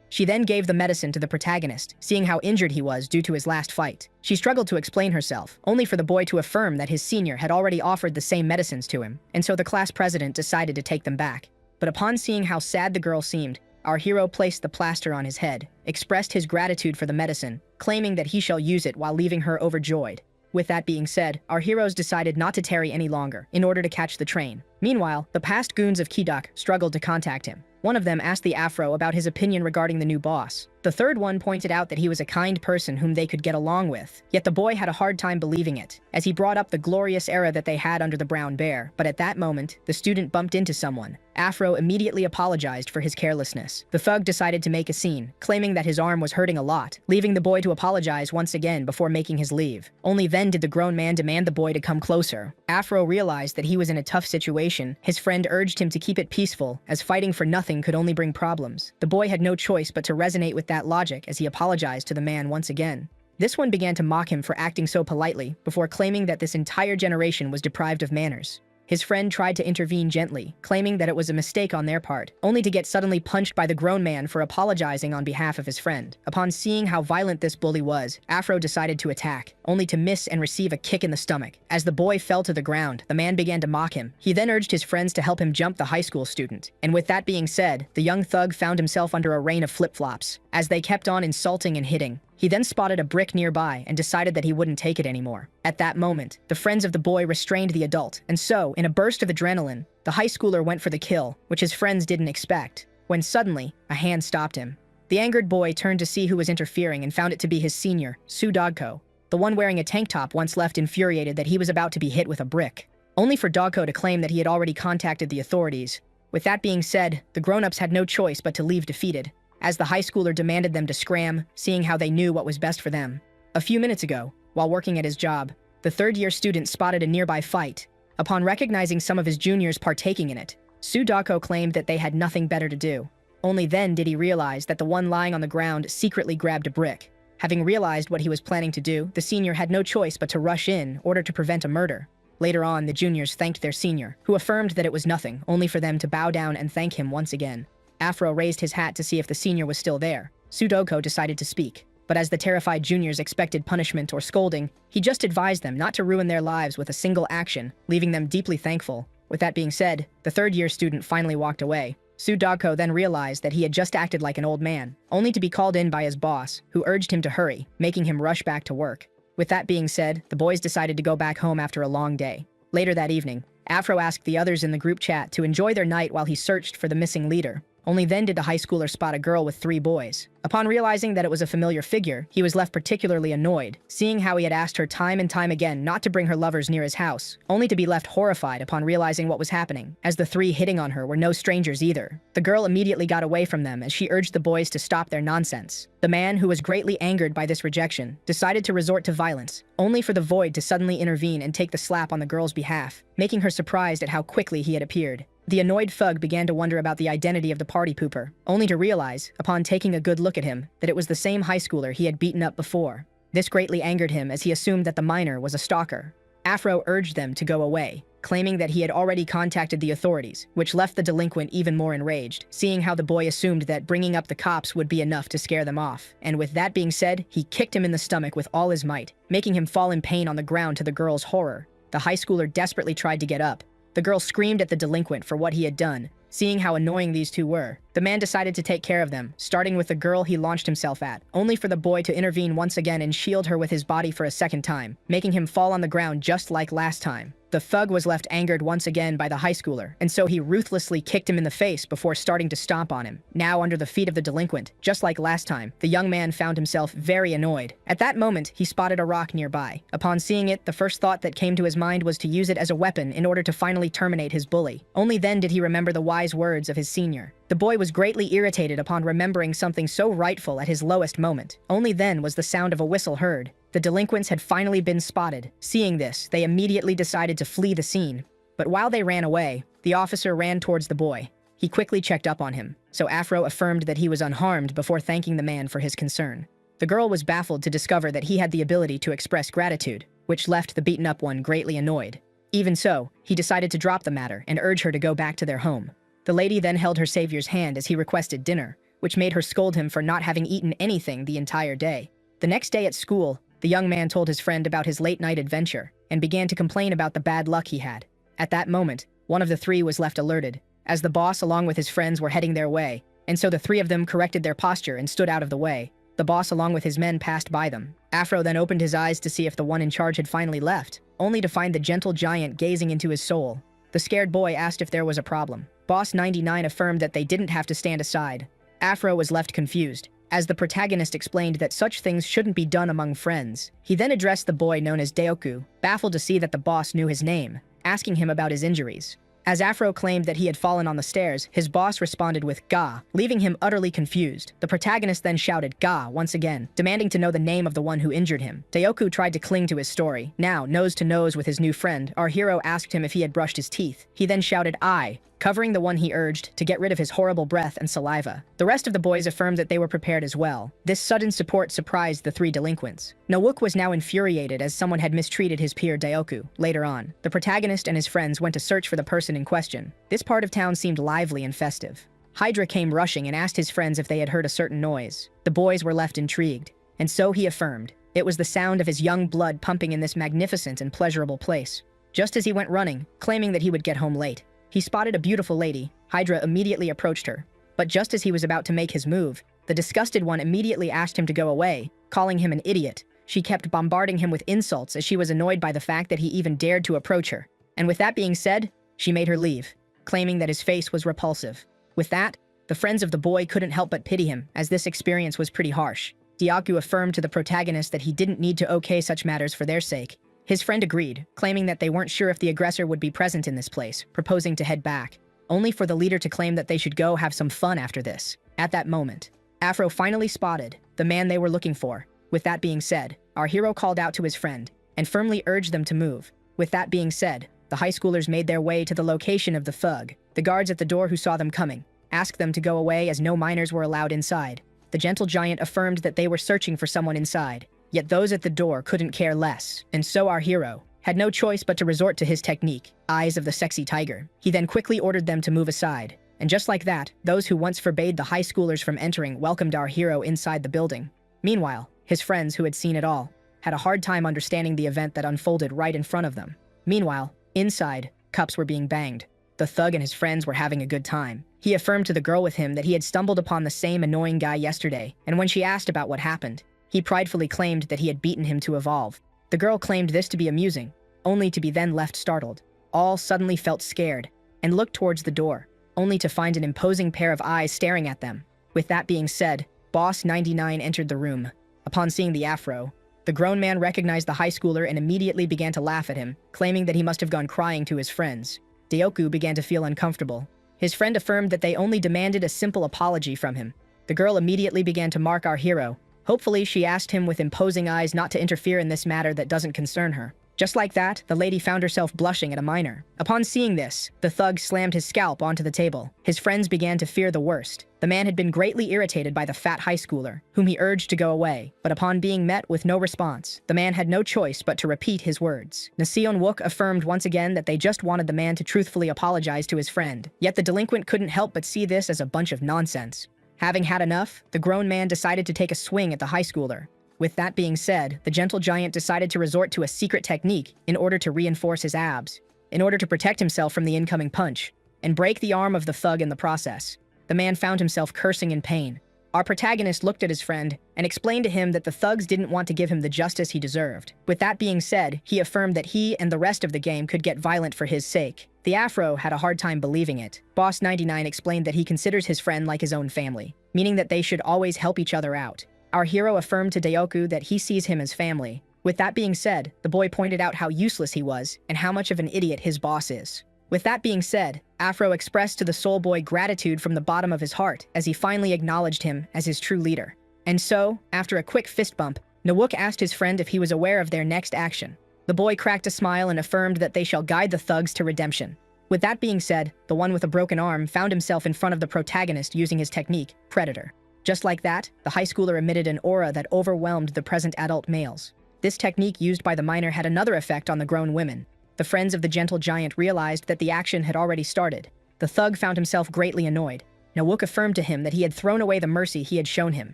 She then gave the medicine to the protagonist, seeing how injured he was due to his last fight. She struggled to explain herself, only for the boy to affirm that his senior had already offered the same medicines to him, and so the class president decided to take them back. But upon seeing how sad the girl seemed, our hero placed the plaster on his head, expressed his gratitude for the medicine, claiming that he shall use it while leaving her overjoyed. With that being said, our heroes decided not to tarry any longer, in order to catch the train. Meanwhile, the past goons of Kidok struggled to contact him. One of them asked the Afro about his opinion regarding the new boss. The third one pointed out that he was a kind person whom they could get along with, yet the boy had a hard time believing it, as he brought up the glorious era that they had under the brown bear. But at that moment, the student bumped into someone. Afro immediately apologized for his carelessness. The thug decided to make a scene, claiming that his arm was hurting a lot, leaving the boy to apologize once again before making his leave. Only then did the grown man demand the boy to come closer. Afro realized that he was in a tough situation. His friend urged him to keep it peaceful, as fighting for nothing could only bring problems. The boy had no choice but to resonate with that logic as he apologized to the man once again. This one began to mock him for acting so politely, before claiming that this entire generation was deprived of manners. His friend tried to intervene gently, claiming that it was a mistake on their part, only to get suddenly punched by the grown man for apologizing on behalf of his friend. Upon seeing how violent this bully was, Afro decided to attack, only to miss and receive a kick in the stomach. As the boy fell to the ground, the man began to mock him. He then urged his friends to help him jump the high school student. And with that being said, the young thug found himself under a rain of flip-flops, as they kept on insulting and hitting. He then spotted a brick nearby and decided that he wouldn't take it anymore. At that moment, the friends of the boy restrained the adult, and so, in a burst of adrenaline, the high schooler went for the kill, which his friends didn't expect, when suddenly, a hand stopped him. The angered boy turned to see who was interfering and found it to be his senior, Su Dogko. The one wearing a tank top once left infuriated that he was about to be hit with a brick, only for Dogko to claim that he had already contacted the authorities. With that being said, the grown-ups had no choice but to leave defeated, as the high schooler demanded them to scram, seeing how they knew what was best for them. A few minutes ago, while working at his job, the third-year student spotted a nearby fight. Upon recognizing some of his juniors partaking in it, Su Dako claimed that they had nothing better to do. Only then did he realize that the one lying on the ground secretly grabbed a brick. Having realized what he was planning to do, the senior had no choice but to rush in order to prevent a murder. Later on, the juniors thanked their senior, who affirmed that it was nothing, only for them to bow down and thank him once again. Afro raised his hat to see if the senior was still there. Sudoko decided to speak, but as the terrified juniors expected punishment or scolding, he just advised them not to ruin their lives with a single action, leaving them deeply thankful. With that being said, the third-year student finally walked away. Sudako then realized that he had just acted like an old man, only to be called in by his boss, who urged him to hurry, making him rush back to work. With that being said, the boys decided to go back home after a long day. Later that evening, Afro asked the others in the group chat to enjoy their night while he searched for the missing leader. Only then did the high schooler spot a girl with 3 boys. Upon realizing that it was a familiar figure, he was left particularly annoyed, seeing how he had asked her time and time again not to bring her lovers near his house, only to be left horrified upon realizing what was happening, as the 3 hitting on her were no strangers either. The girl immediately got away from them as she urged the boys to stop their nonsense. The man, who was greatly angered by this rejection, decided to resort to violence, only for the Void to suddenly intervene and take the slap on the girl's behalf, making her surprised at how quickly he had appeared. The annoyed thug began to wonder about the identity of the party pooper, only to realize, upon taking a good look at him, that it was the same high schooler he had beaten up before. This greatly angered him as he assumed that the minor was a stalker. Afro urged them to go away, claiming that he had already contacted the authorities, which left the delinquent even more enraged, seeing how the boy assumed that bringing up the cops would be enough to scare them off. And with that being said, he kicked him in the stomach with all his might, making him fall in pain on the ground to the girl's horror. The high schooler desperately tried to get up. The girl screamed at the delinquent for what he had done. Seeing how annoying these two were, the man decided to take care of them, starting with the girl he launched himself at, only for the boy to intervene once again and shield her with his body for a second time, making him fall on the ground just like last time. The thug was left angered once again by the high schooler, and so he ruthlessly kicked him in the face before starting to stomp on him, now under the feet of the delinquent. Just like last time, the young man found himself very annoyed. At that moment, he spotted a rock nearby. Upon seeing it, the first thought that came to his mind was to use it as a weapon in order to finally terminate his bully. Only then did he remember the wise words of his senior. The boy was greatly irritated upon remembering something so rightful at his lowest moment. Only then was the sound of a whistle heard. The delinquents had finally been spotted. Seeing this, they immediately decided to flee the scene. But while they ran away, the officer ran towards the boy. He quickly checked up on him, so Afro affirmed that he was unharmed before thanking the man for his concern. The girl was baffled to discover that he had the ability to express gratitude, which left the beaten-up one greatly annoyed. Even so, he decided to drop the matter and urge her to go back to their home. The lady then held her savior's hand as he requested dinner, which made her scold him for not having eaten anything the entire day. The next day at school, the young man told his friend about his late-night adventure and began to complain about the bad luck he had. At that moment, one of the 3 was left alerted, as the boss along with his friends were heading their way, and so the 3 of them corrected their posture and stood out of the way. The boss along with his men passed by them. Afro then opened his eyes to see if the one in charge had finally left, only to find the gentle giant gazing into his soul. The scared boy asked if there was a problem. Boss 99 affirmed that they didn't have to stand aside. Afro was left confused, as the protagonist explained that such things shouldn't be done among friends. He then addressed the boy known as Deoku, baffled to see that the boss knew his name, asking him about his injuries. As Afro claimed that he had fallen on the stairs, his boss responded with "Ga," leaving him utterly confused. The protagonist then shouted "Ga" once again, demanding to know the name of the one who injured him. Deoku tried to cling to his story. Now, nose to nose with his new friend, our hero asked him if he had brushed his teeth. He then shouted "I," covering the one he urged to get rid of his horrible breath and saliva. The rest of the boys affirmed that they were prepared as well. This sudden support surprised the 3 delinquents. Nowook was now infuriated as someone had mistreated his peer Deoku. Later on, the protagonist and his friends went to search for the person in question. This part of town seemed lively and festive. Hydra came rushing and asked his friends if they had heard a certain noise. The boys were left intrigued, and so he affirmed. It was the sound of his young blood pumping in this magnificent and pleasurable place. Just as he went running, claiming that he would get home late, he spotted a beautiful lady. Hydra immediately approached her. But just as he was about to make his move, the disgusted one immediately asked him to go away, calling him an idiot. She kept bombarding him with insults as she was annoyed by the fact that he even dared to approach her. And with that being said, she made her leave, claiming that his face was repulsive. With that, the friends of the boy couldn't help but pity him, as this experience was pretty harsh. Deoku affirmed to the protagonist that he didn't need to okay such matters for their sake. His friend agreed, claiming that they weren't sure if the aggressor would be present in this place, proposing to head back, only for the leader to claim that they should go have some fun after this. At that moment, Afro finally spotted the man they were looking for. With that being said, our hero called out to his friend and firmly urged them to move. With that being said, the high schoolers made their way to the location of the thug. The guards at the door who saw them coming asked them to go away as no minors were allowed inside. The gentle giant affirmed that they were searching for someone inside. Yet those at the door couldn't care less, and so our hero had no choice but to resort to his technique, Eyes of the Sexy Tiger. He then quickly ordered them to move aside, and just like that, those who once forbade the high schoolers from entering welcomed our hero inside the building. Meanwhile, his friends who had seen it all had a hard time understanding the event that unfolded right in front of them. Meanwhile, inside, cups were being banged. The thug and his friends were having a good time. He affirmed to the girl with him that he had stumbled upon the same annoying guy yesterday, and when she asked about what happened, he pridefully claimed that he had beaten him to evolve. The girl claimed this to be amusing, only to be then left startled. All suddenly felt scared, and looked towards the door, only to find an imposing pair of eyes staring at them. With that being said, Boss 99 entered the room. Upon seeing the afro, the grown man recognized the high schooler and immediately began to laugh at him, claiming that he must have gone crying to his friends. Dayoku began to feel uncomfortable. His friend affirmed that they only demanded a simple apology from him. The girl immediately began to mark our hero. Hopefully, she asked him with imposing eyes not to interfere in this matter that doesn't concern her. Just like that, the lady found herself blushing at a minor. Upon seeing this, the thug slammed his scalp onto the table. His friends began to fear the worst. The man had been greatly irritated by the fat high schooler, whom he urged to go away, but upon being met with no response, the man had no choice but to repeat his words. Naseon Wook affirmed once again that they just wanted the man to truthfully apologize to his friend, yet the delinquent couldn't help but see this as a bunch of nonsense. Having had enough, the grown man decided to take a swing at the high schooler. With that being said, the gentle giant decided to resort to a secret technique in order to reinforce his abs, in order to protect himself from the incoming punch, and break the arm of the thug in the process. The man found himself cursing in pain. Our protagonist looked at his friend and explained to him that the thugs didn't want to give him the justice he deserved. With that being said, he affirmed that he and the rest of the game could get violent for his sake. The afro had a hard time believing it. Boss 99 explained that he considers his friend like his own family, meaning that they should always help each other out. Our hero affirmed to Dayoku that he sees him as family. With that being said, the boy pointed out how useless he was and how much of an idiot his boss is. With that being said, Afro expressed to the soul boy gratitude from the bottom of his heart as he finally acknowledged him as his true leader. And so, after a quick fist bump, Nawook asked his friend if he was aware of their next action. The boy cracked a smile and affirmed that they shall guide the thugs to redemption. With that being said, the one with a broken arm found himself in front of the protagonist using his technique, Predator. Just like that, the high schooler emitted an aura that overwhelmed the present adult males. This technique used by the minor had another effect on the grown women. The friends of the gentle giant realized that the action had already started. The thug found himself greatly annoyed. Nawook affirmed to him that he had thrown away the mercy he had shown him,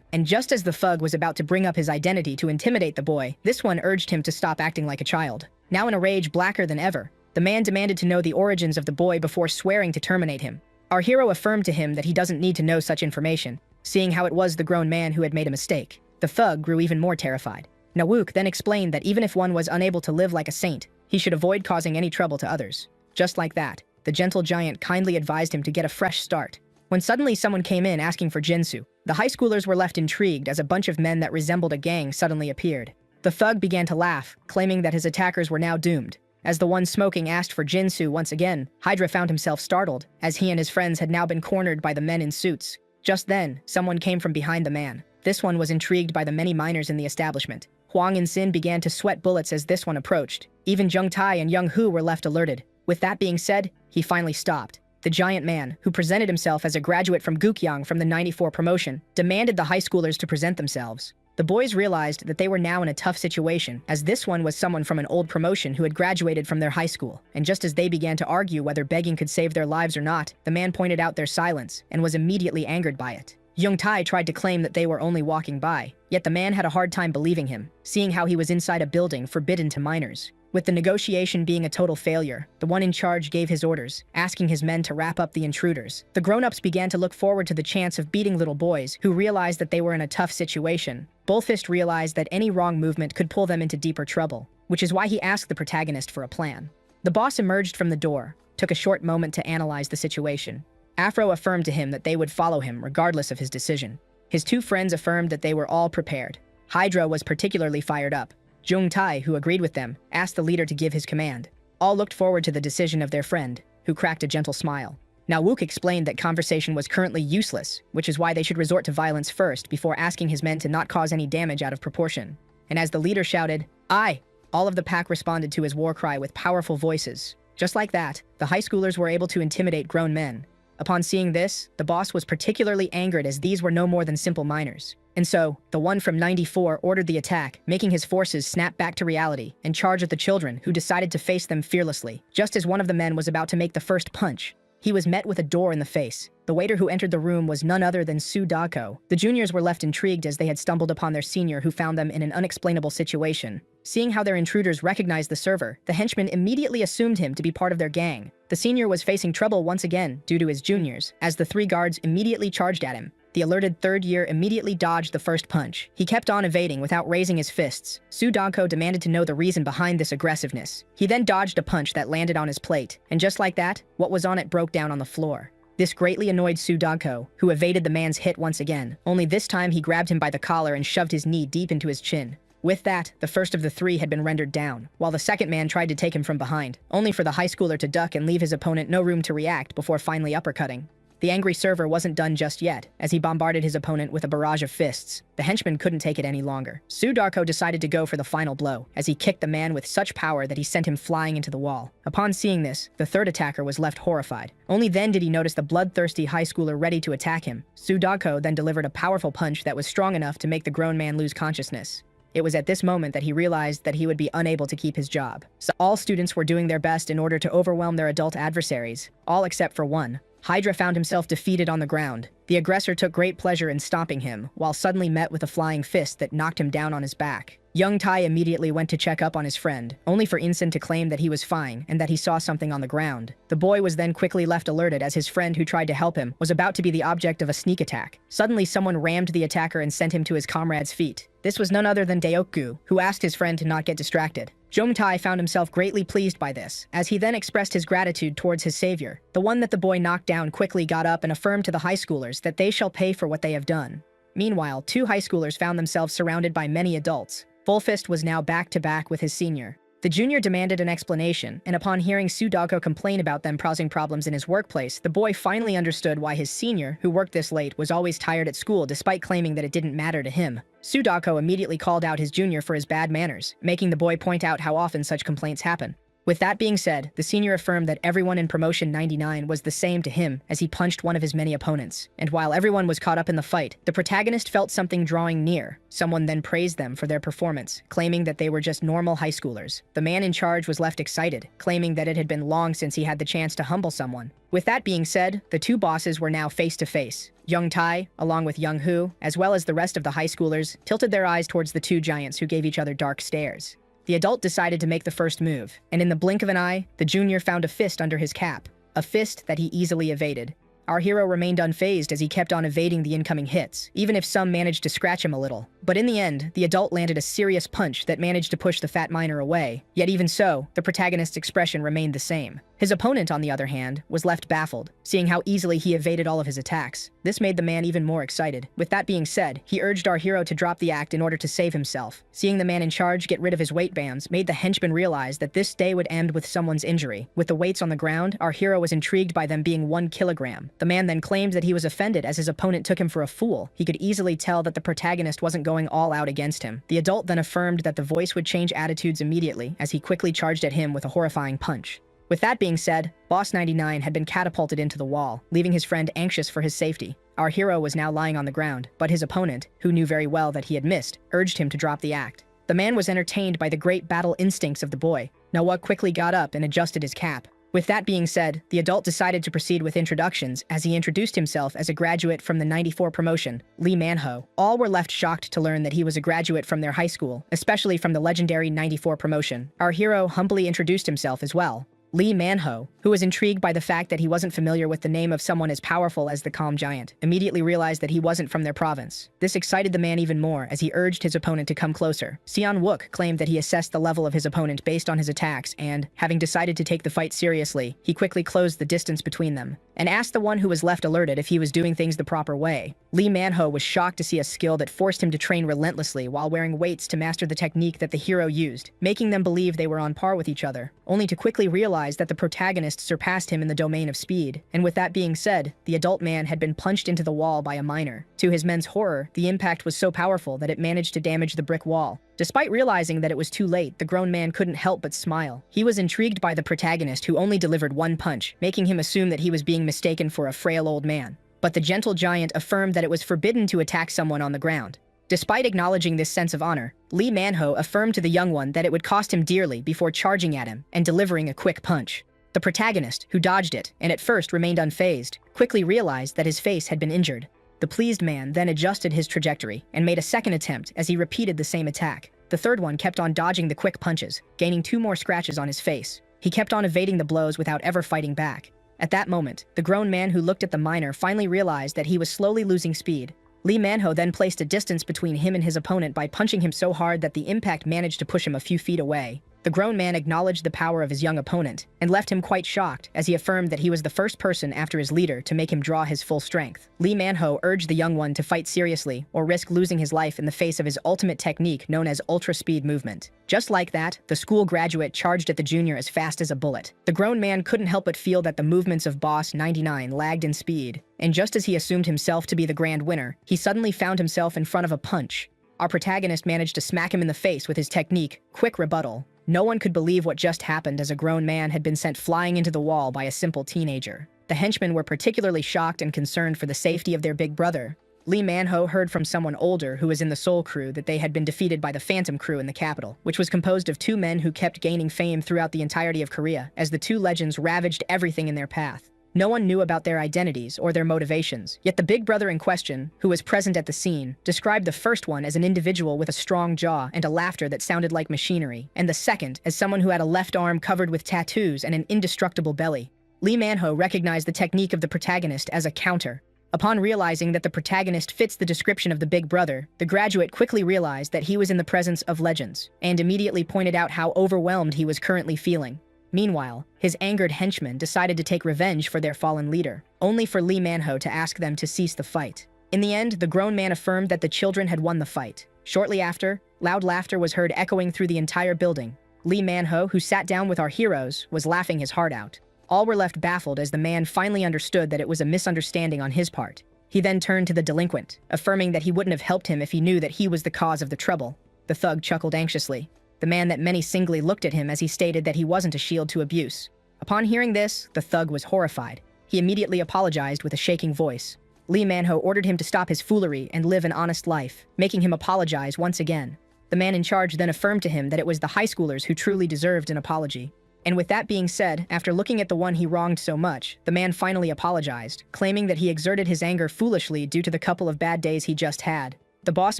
and just as the thug was about to bring up his identity to intimidate the boy, this one urged him to stop acting like a child. Now in a rage blacker than ever, the man demanded to know the origins of the boy before swearing to terminate him. Our hero affirmed to him that he doesn't need to know such information, seeing how it was the grown man who had made a mistake. The thug grew even more terrified. Nawook then explained that even if one was unable to live like a saint, he should avoid causing any trouble to others. Just like that, the gentle giant kindly advised him to get a fresh start. When suddenly someone came in asking for Jinsu, the high schoolers were left intrigued as a bunch of men that resembled a gang suddenly appeared. The thug began to laugh, claiming that his attackers were now doomed. As the one smoking asked for Jinsu once again, Hydra found himself startled, as he and his friends had now been cornered by the men in suits. Just then, someone came from behind the man. This one was intrigued by the many minors in the establishment. Huang and Sin began to sweat bullets as this one approached. Even Jung Tai and Young Hu were left alerted. With that being said, he finally stopped. The giant man, who presented himself as a graduate from Gukyang from the 94 promotion, demanded the high schoolers to present themselves. The boys realized that they were now in a tough situation, as this one was someone from an old promotion who had graduated from their high school. And just as they began to argue whether begging could save their lives or not, the man pointed out their silence and was immediately angered by it. Young Tai tried to claim that they were only walking by, yet the man had a hard time believing him, seeing how he was inside a building forbidden to minors. With the negotiation being a total failure, the one in charge gave his orders, asking his men to wrap up the intruders. The grown-ups began to look forward to the chance of beating little boys, who realized that they were in a tough situation. Bullfist realized that any wrong movement could pull them into deeper trouble, which is why he asked the protagonist for a plan. The boss emerged from the door, took a short moment to analyze the situation. Afro affirmed to him that they would follow him regardless of his decision. His two friends affirmed that they were all prepared. Hydra was particularly fired up. Jung Tai, who agreed with them, asked the leader to give his command. All looked forward to the decision of their friend, who cracked a gentle smile. Now Wook explained that conversation was currently useless, which is why they should resort to violence first before asking his men to not cause any damage out of proportion. And as the leader shouted, "Aye!" all of the pack responded to his war cry with powerful voices. Just like that, the high schoolers were able to intimidate grown men. Upon seeing this, the boss was particularly angered as these were no more than simple minors. And so, the one from 94 ordered the attack, making his forces snap back to reality and charge at the children, who decided to face them fearlessly. Just as one of the men was about to make the first punch, he was met with a door in the face. The waiter who entered the room was none other than Su Dako. The juniors were left intrigued as they had stumbled upon their senior who found them in an unexplainable situation. Seeing how their intruders recognized the server, the henchmen immediately assumed him to be part of their gang. The senior was facing trouble once again due to his juniors, as the 3 guards immediately charged at him. The alerted third year immediately dodged the first punch. He kept on evading without raising his fists. Su Dako demanded to know the reason behind this aggressiveness. He then dodged a punch that landed on his plate, and just like that, what was on it broke down on the floor. This greatly annoyed Su Dako, who evaded the man's hit once again, only this time he grabbed him by the collar and shoved his knee deep into his chin. With that, the first of the 3 had been rendered down, while the second man tried to take him from behind, only for the high schooler to duck and leave his opponent no room to react before finally uppercutting. The angry server wasn't done just yet, as he bombarded his opponent with a barrage of fists. The henchman couldn't take it any longer. Su Dako decided to go for the final blow, as he kicked the man with such power that he sent him flying into the wall. Upon seeing this, the third attacker was left horrified. Only then did he notice the bloodthirsty high schooler ready to attack him. Su Dako then delivered a powerful punch that was strong enough to make the grown man lose consciousness. It was at this moment that he realized that he would be unable to keep his job. So all students were doing their best in order to overwhelm their adult adversaries, all except for one. Hydra found himself defeated on the ground. The aggressor took great pleasure in stomping him, while suddenly met with a flying fist that knocked him down on his back. Young Tai immediately went to check up on his friend, only for Insen to claim that he was fine and that he saw something on the ground. The boy was then quickly left alerted as his friend who tried to help him was about to be the object of a sneak attack. Suddenly someone rammed the attacker and sent him to his comrade's feet. This was none other than Deokgu, who asked his friend to not get distracted. Jong Tai found himself greatly pleased by this, as he then expressed his gratitude towards his savior. The one that the boy knocked down quickly got up and affirmed to the high schoolers that they shall pay for what they have done. Meanwhile, 2 high schoolers found themselves surrounded by many adults. Full Fist was now back to back with his senior. The junior demanded an explanation, and upon hearing Su Dako complain about them causing problems in his workplace, the boy finally understood why his senior, who worked this late, was always tired at school despite claiming that it didn't matter to him. Su Dako immediately called out his junior for his bad manners, making the boy point out how often such complaints happen. With that being said, the senior affirmed that everyone in Promotion 99 was the same to him as he punched one of his many opponents. And while everyone was caught up in the fight, the protagonist felt something drawing near. Someone then praised them for their performance, claiming that they were just normal high schoolers. The man in charge was left excited, claiming that it had been long since he had the chance to humble someone. With that being said, the 2 bosses were now face to face. Young Tai, along with Young Hu, as well as the rest of the high schoolers, tilted their eyes towards the 2 giants who gave each other dark stares. The adult decided to make the first move, and in the blink of an eye, the junior found a fist under his cap, a fist that he easily evaded. Our hero remained unfazed as he kept on evading the incoming hits, even if some managed to scratch him a little. But in the end, the adult landed a serious punch that managed to push the fat miner away. Yet even so, the protagonist's expression remained the same. His opponent, on the other hand, was left baffled, seeing how easily he evaded all of his attacks. This made the man even more excited. With that being said, he urged our hero to drop the act in order to save himself. Seeing the man in charge get rid of his weight bands made the henchman realize that this day would end with someone's injury. With the weights on the ground, our hero was intrigued by them being 1 kilogram. The man then claimed that he was offended as his opponent took him for a fool. He could easily tell that the protagonist wasn't going all out against him. The adult then affirmed that the voice would change attitudes immediately as he quickly charged at him with a horrifying punch. With that being said, Boss 99 had been catapulted into the wall, leaving his friend anxious for his safety. Our hero was now lying on the ground, but his opponent, who knew very well that he had missed, urged him to drop the act. The man was entertained by the great battle instincts of the boy. Manhwa quickly got up and adjusted his cap. With that being said, the adult decided to proceed with introductions as he introduced himself as a graduate from the 94 promotion, Lee Manhwa. All were left shocked to learn that he was a graduate from their high school, especially from the legendary 94 promotion. Our hero humbly introduced himself as well. Lee Manhwa, who was intrigued by the fact that he wasn't familiar with the name of someone as powerful as the Calm Giant, immediately realized that he wasn't from their province. This excited the man even more as he urged his opponent to come closer. Seon Wook claimed that he assessed the level of his opponent based on his attacks and, having decided to take the fight seriously, he quickly closed the distance between them and asked the one who was left alerted if he was doing things the proper way. Lee Manhwa was shocked to see a skill that forced him to train relentlessly while wearing weights to master the technique that the hero used, making them believe they were on par with each other, only to quickly realize that the protagonist surpassed him in the domain of speed. And with that being said, the adult man had been punched into the wall by a miner. To his men's horror, the impact was so powerful that it managed to damage the brick wall. Despite realizing that it was too late, the grown man couldn't help but smile. He was intrigued by the protagonist who only delivered one punch, making him assume that he was being mistaken for a frail old man. But the gentle giant affirmed that it was forbidden to attack someone on the ground. Despite acknowledging this sense of honor, Lee Manhwa affirmed to the young one that it would cost him dearly before charging at him and delivering a quick punch. The protagonist, who dodged it and at first remained unfazed, quickly realized that his face had been injured. The pleased man then adjusted his trajectory and made a second attempt as he repeated the same attack. The third one kept on dodging the quick punches, gaining 2 more scratches on his face. He kept on evading the blows without ever fighting back. At that moment, the grown man who looked at the minor finally realized that he was slowly losing speed. Lee Manho then placed a distance between him and his opponent by punching him so hard that the impact managed to push him a few feet away. The grown man acknowledged the power of his young opponent and left him quite shocked as he affirmed that he was the first person after his leader to make him draw his full strength. Lee Manho urged the young one to fight seriously or risk losing his life in the face of his ultimate technique known as ultra-speed movement. Just like that, the school graduate charged at the junior as fast as a bullet. The grown man couldn't help but feel that the movements of Boss 99 lagged in speed, and just as he assumed himself to be the grand winner, he suddenly found himself in front of a punch. Our protagonist managed to smack him in the face with his technique, Quick Rebuttal. No one could believe what just happened as a grown man had been sent flying into the wall by a simple teenager. The henchmen were particularly shocked and concerned for the safety of their big brother. Lee Manho heard from someone older who was in the Soul Crew that they had been defeated by the Phantom Crew in the capital, which was composed of 2 men who kept gaining fame throughout the entirety of Korea as the 2 legends ravaged everything in their path. No one knew about their identities or their motivations, yet the big brother in question, who was present at the scene, described the first one as an individual with a strong jaw and a laughter that sounded like machinery, and the second as someone who had a left arm covered with tattoos and an indestructible belly. Lee Manho recognized the technique of the protagonist as a counter. Upon realizing that the protagonist fits the description of the big brother, the graduate quickly realized that he was in the presence of legends, and immediately pointed out how overwhelmed he was currently feeling. Meanwhile, his angered henchmen decided to take revenge for their fallen leader, only for Lee Manho to ask them to cease the fight. In the end, the grown man affirmed that the children had won the fight. Shortly after, loud laughter was heard echoing through the entire building. Lee Manho, who sat down with our heroes, was laughing his heart out. All were left baffled as the man finally understood that it was a misunderstanding on his part. He then turned to the delinquent, affirming that he wouldn't have helped him if he knew that he was the cause of the trouble. The thug chuckled anxiously. The man that many singly looked at him as he stated that he wasn't a shield to abuse. Upon hearing this, the thug was horrified. He immediately apologized with a shaking voice. Lee Manho ordered him to stop his foolery and live an honest life, making him apologize once again. The man in charge then affirmed to him that it was the high schoolers who truly deserved an apology. And with that being said, after looking at the one he wronged so much, the man finally apologized, claiming that he exerted his anger foolishly due to the couple of bad days he just had. The boss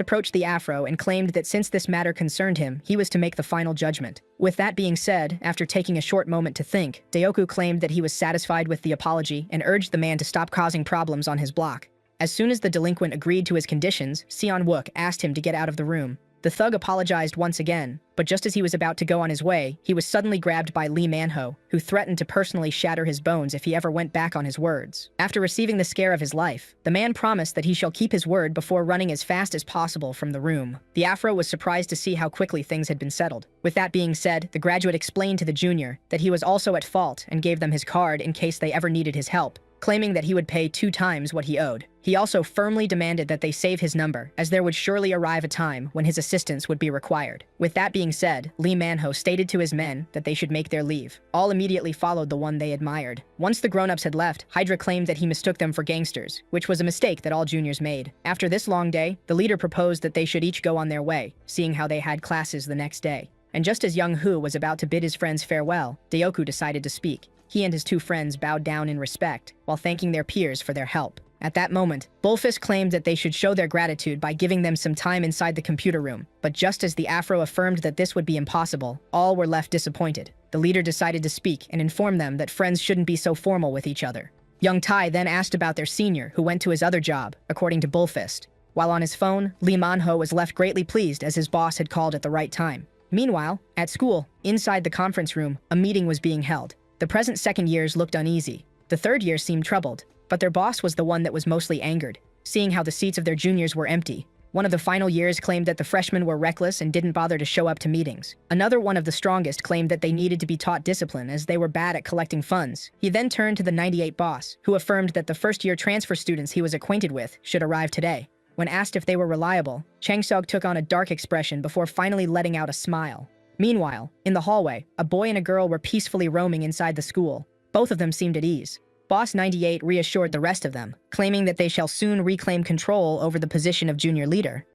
approached the Afro and claimed that since this matter concerned him, he was to make the final judgment. With that being said, after taking a short moment to think, Dayoku claimed that he was satisfied with the apology and urged the man to stop causing problems on his block. As soon as the delinquent agreed to his conditions, Seon-wook asked him to get out of the room. The thug apologized once again, but just as he was about to go on his way, he was suddenly grabbed by Lee Manho, who threatened to personally shatter his bones if he ever went back on his words. After receiving the scare of his life, the man promised that he shall keep his word before running as fast as possible from the room. The Afro was surprised to see how quickly things had been settled. With that being said, the graduate explained to the junior that he was also at fault and gave them his card in case they ever needed his help, claiming that he would pay 2 times what he owed. He also firmly demanded that they save his number, as there would surely arrive a time when his assistance would be required. With that being said, Lee Manho stated to his men that they should make their leave. All immediately followed the one they admired. Once the grown-ups had left, Hydra claimed that he mistook them for gangsters, which was a mistake that all juniors made. After this long day, the leader proposed that they should each go on their way, seeing how they had classes the next day. And just as young Hu was about to bid his friends farewell, Dayoku decided to speak. He and his 2 friends bowed down in respect, while thanking their peers for their help. At that moment, Bullfist claimed that they should show their gratitude by giving them some time inside the computer room, but just as the Afro affirmed that this would be impossible, all were left disappointed. The leader decided to speak and inform them that friends shouldn't be so formal with each other. Young Tai then asked about their senior, who went to his other job, according to Bullfist. While on his phone, Lee Manho was left greatly pleased as his boss had called at the right time. Meanwhile, at school, inside the conference room, a meeting was being held. The present second years looked uneasy. The third year seemed troubled, but their boss was the one that was mostly angered, seeing how the seats of their juniors were empty. One of the final years claimed that the freshmen were reckless and didn't bother to show up to meetings. Another one of the strongest claimed that they needed to be taught discipline as they were bad at collecting funds. He then turned to the 98 boss, who affirmed that the first-year transfer students he was acquainted with should arrive today. When asked if they were reliable, Chang Seog took on a dark expression before finally letting out a smile. Meanwhile, in the hallway, a boy and a girl were peacefully roaming inside the school. Both of them seemed at ease. Boss 98 reassured the rest of them, claiming that they shall soon reclaim control over the position of junior leader.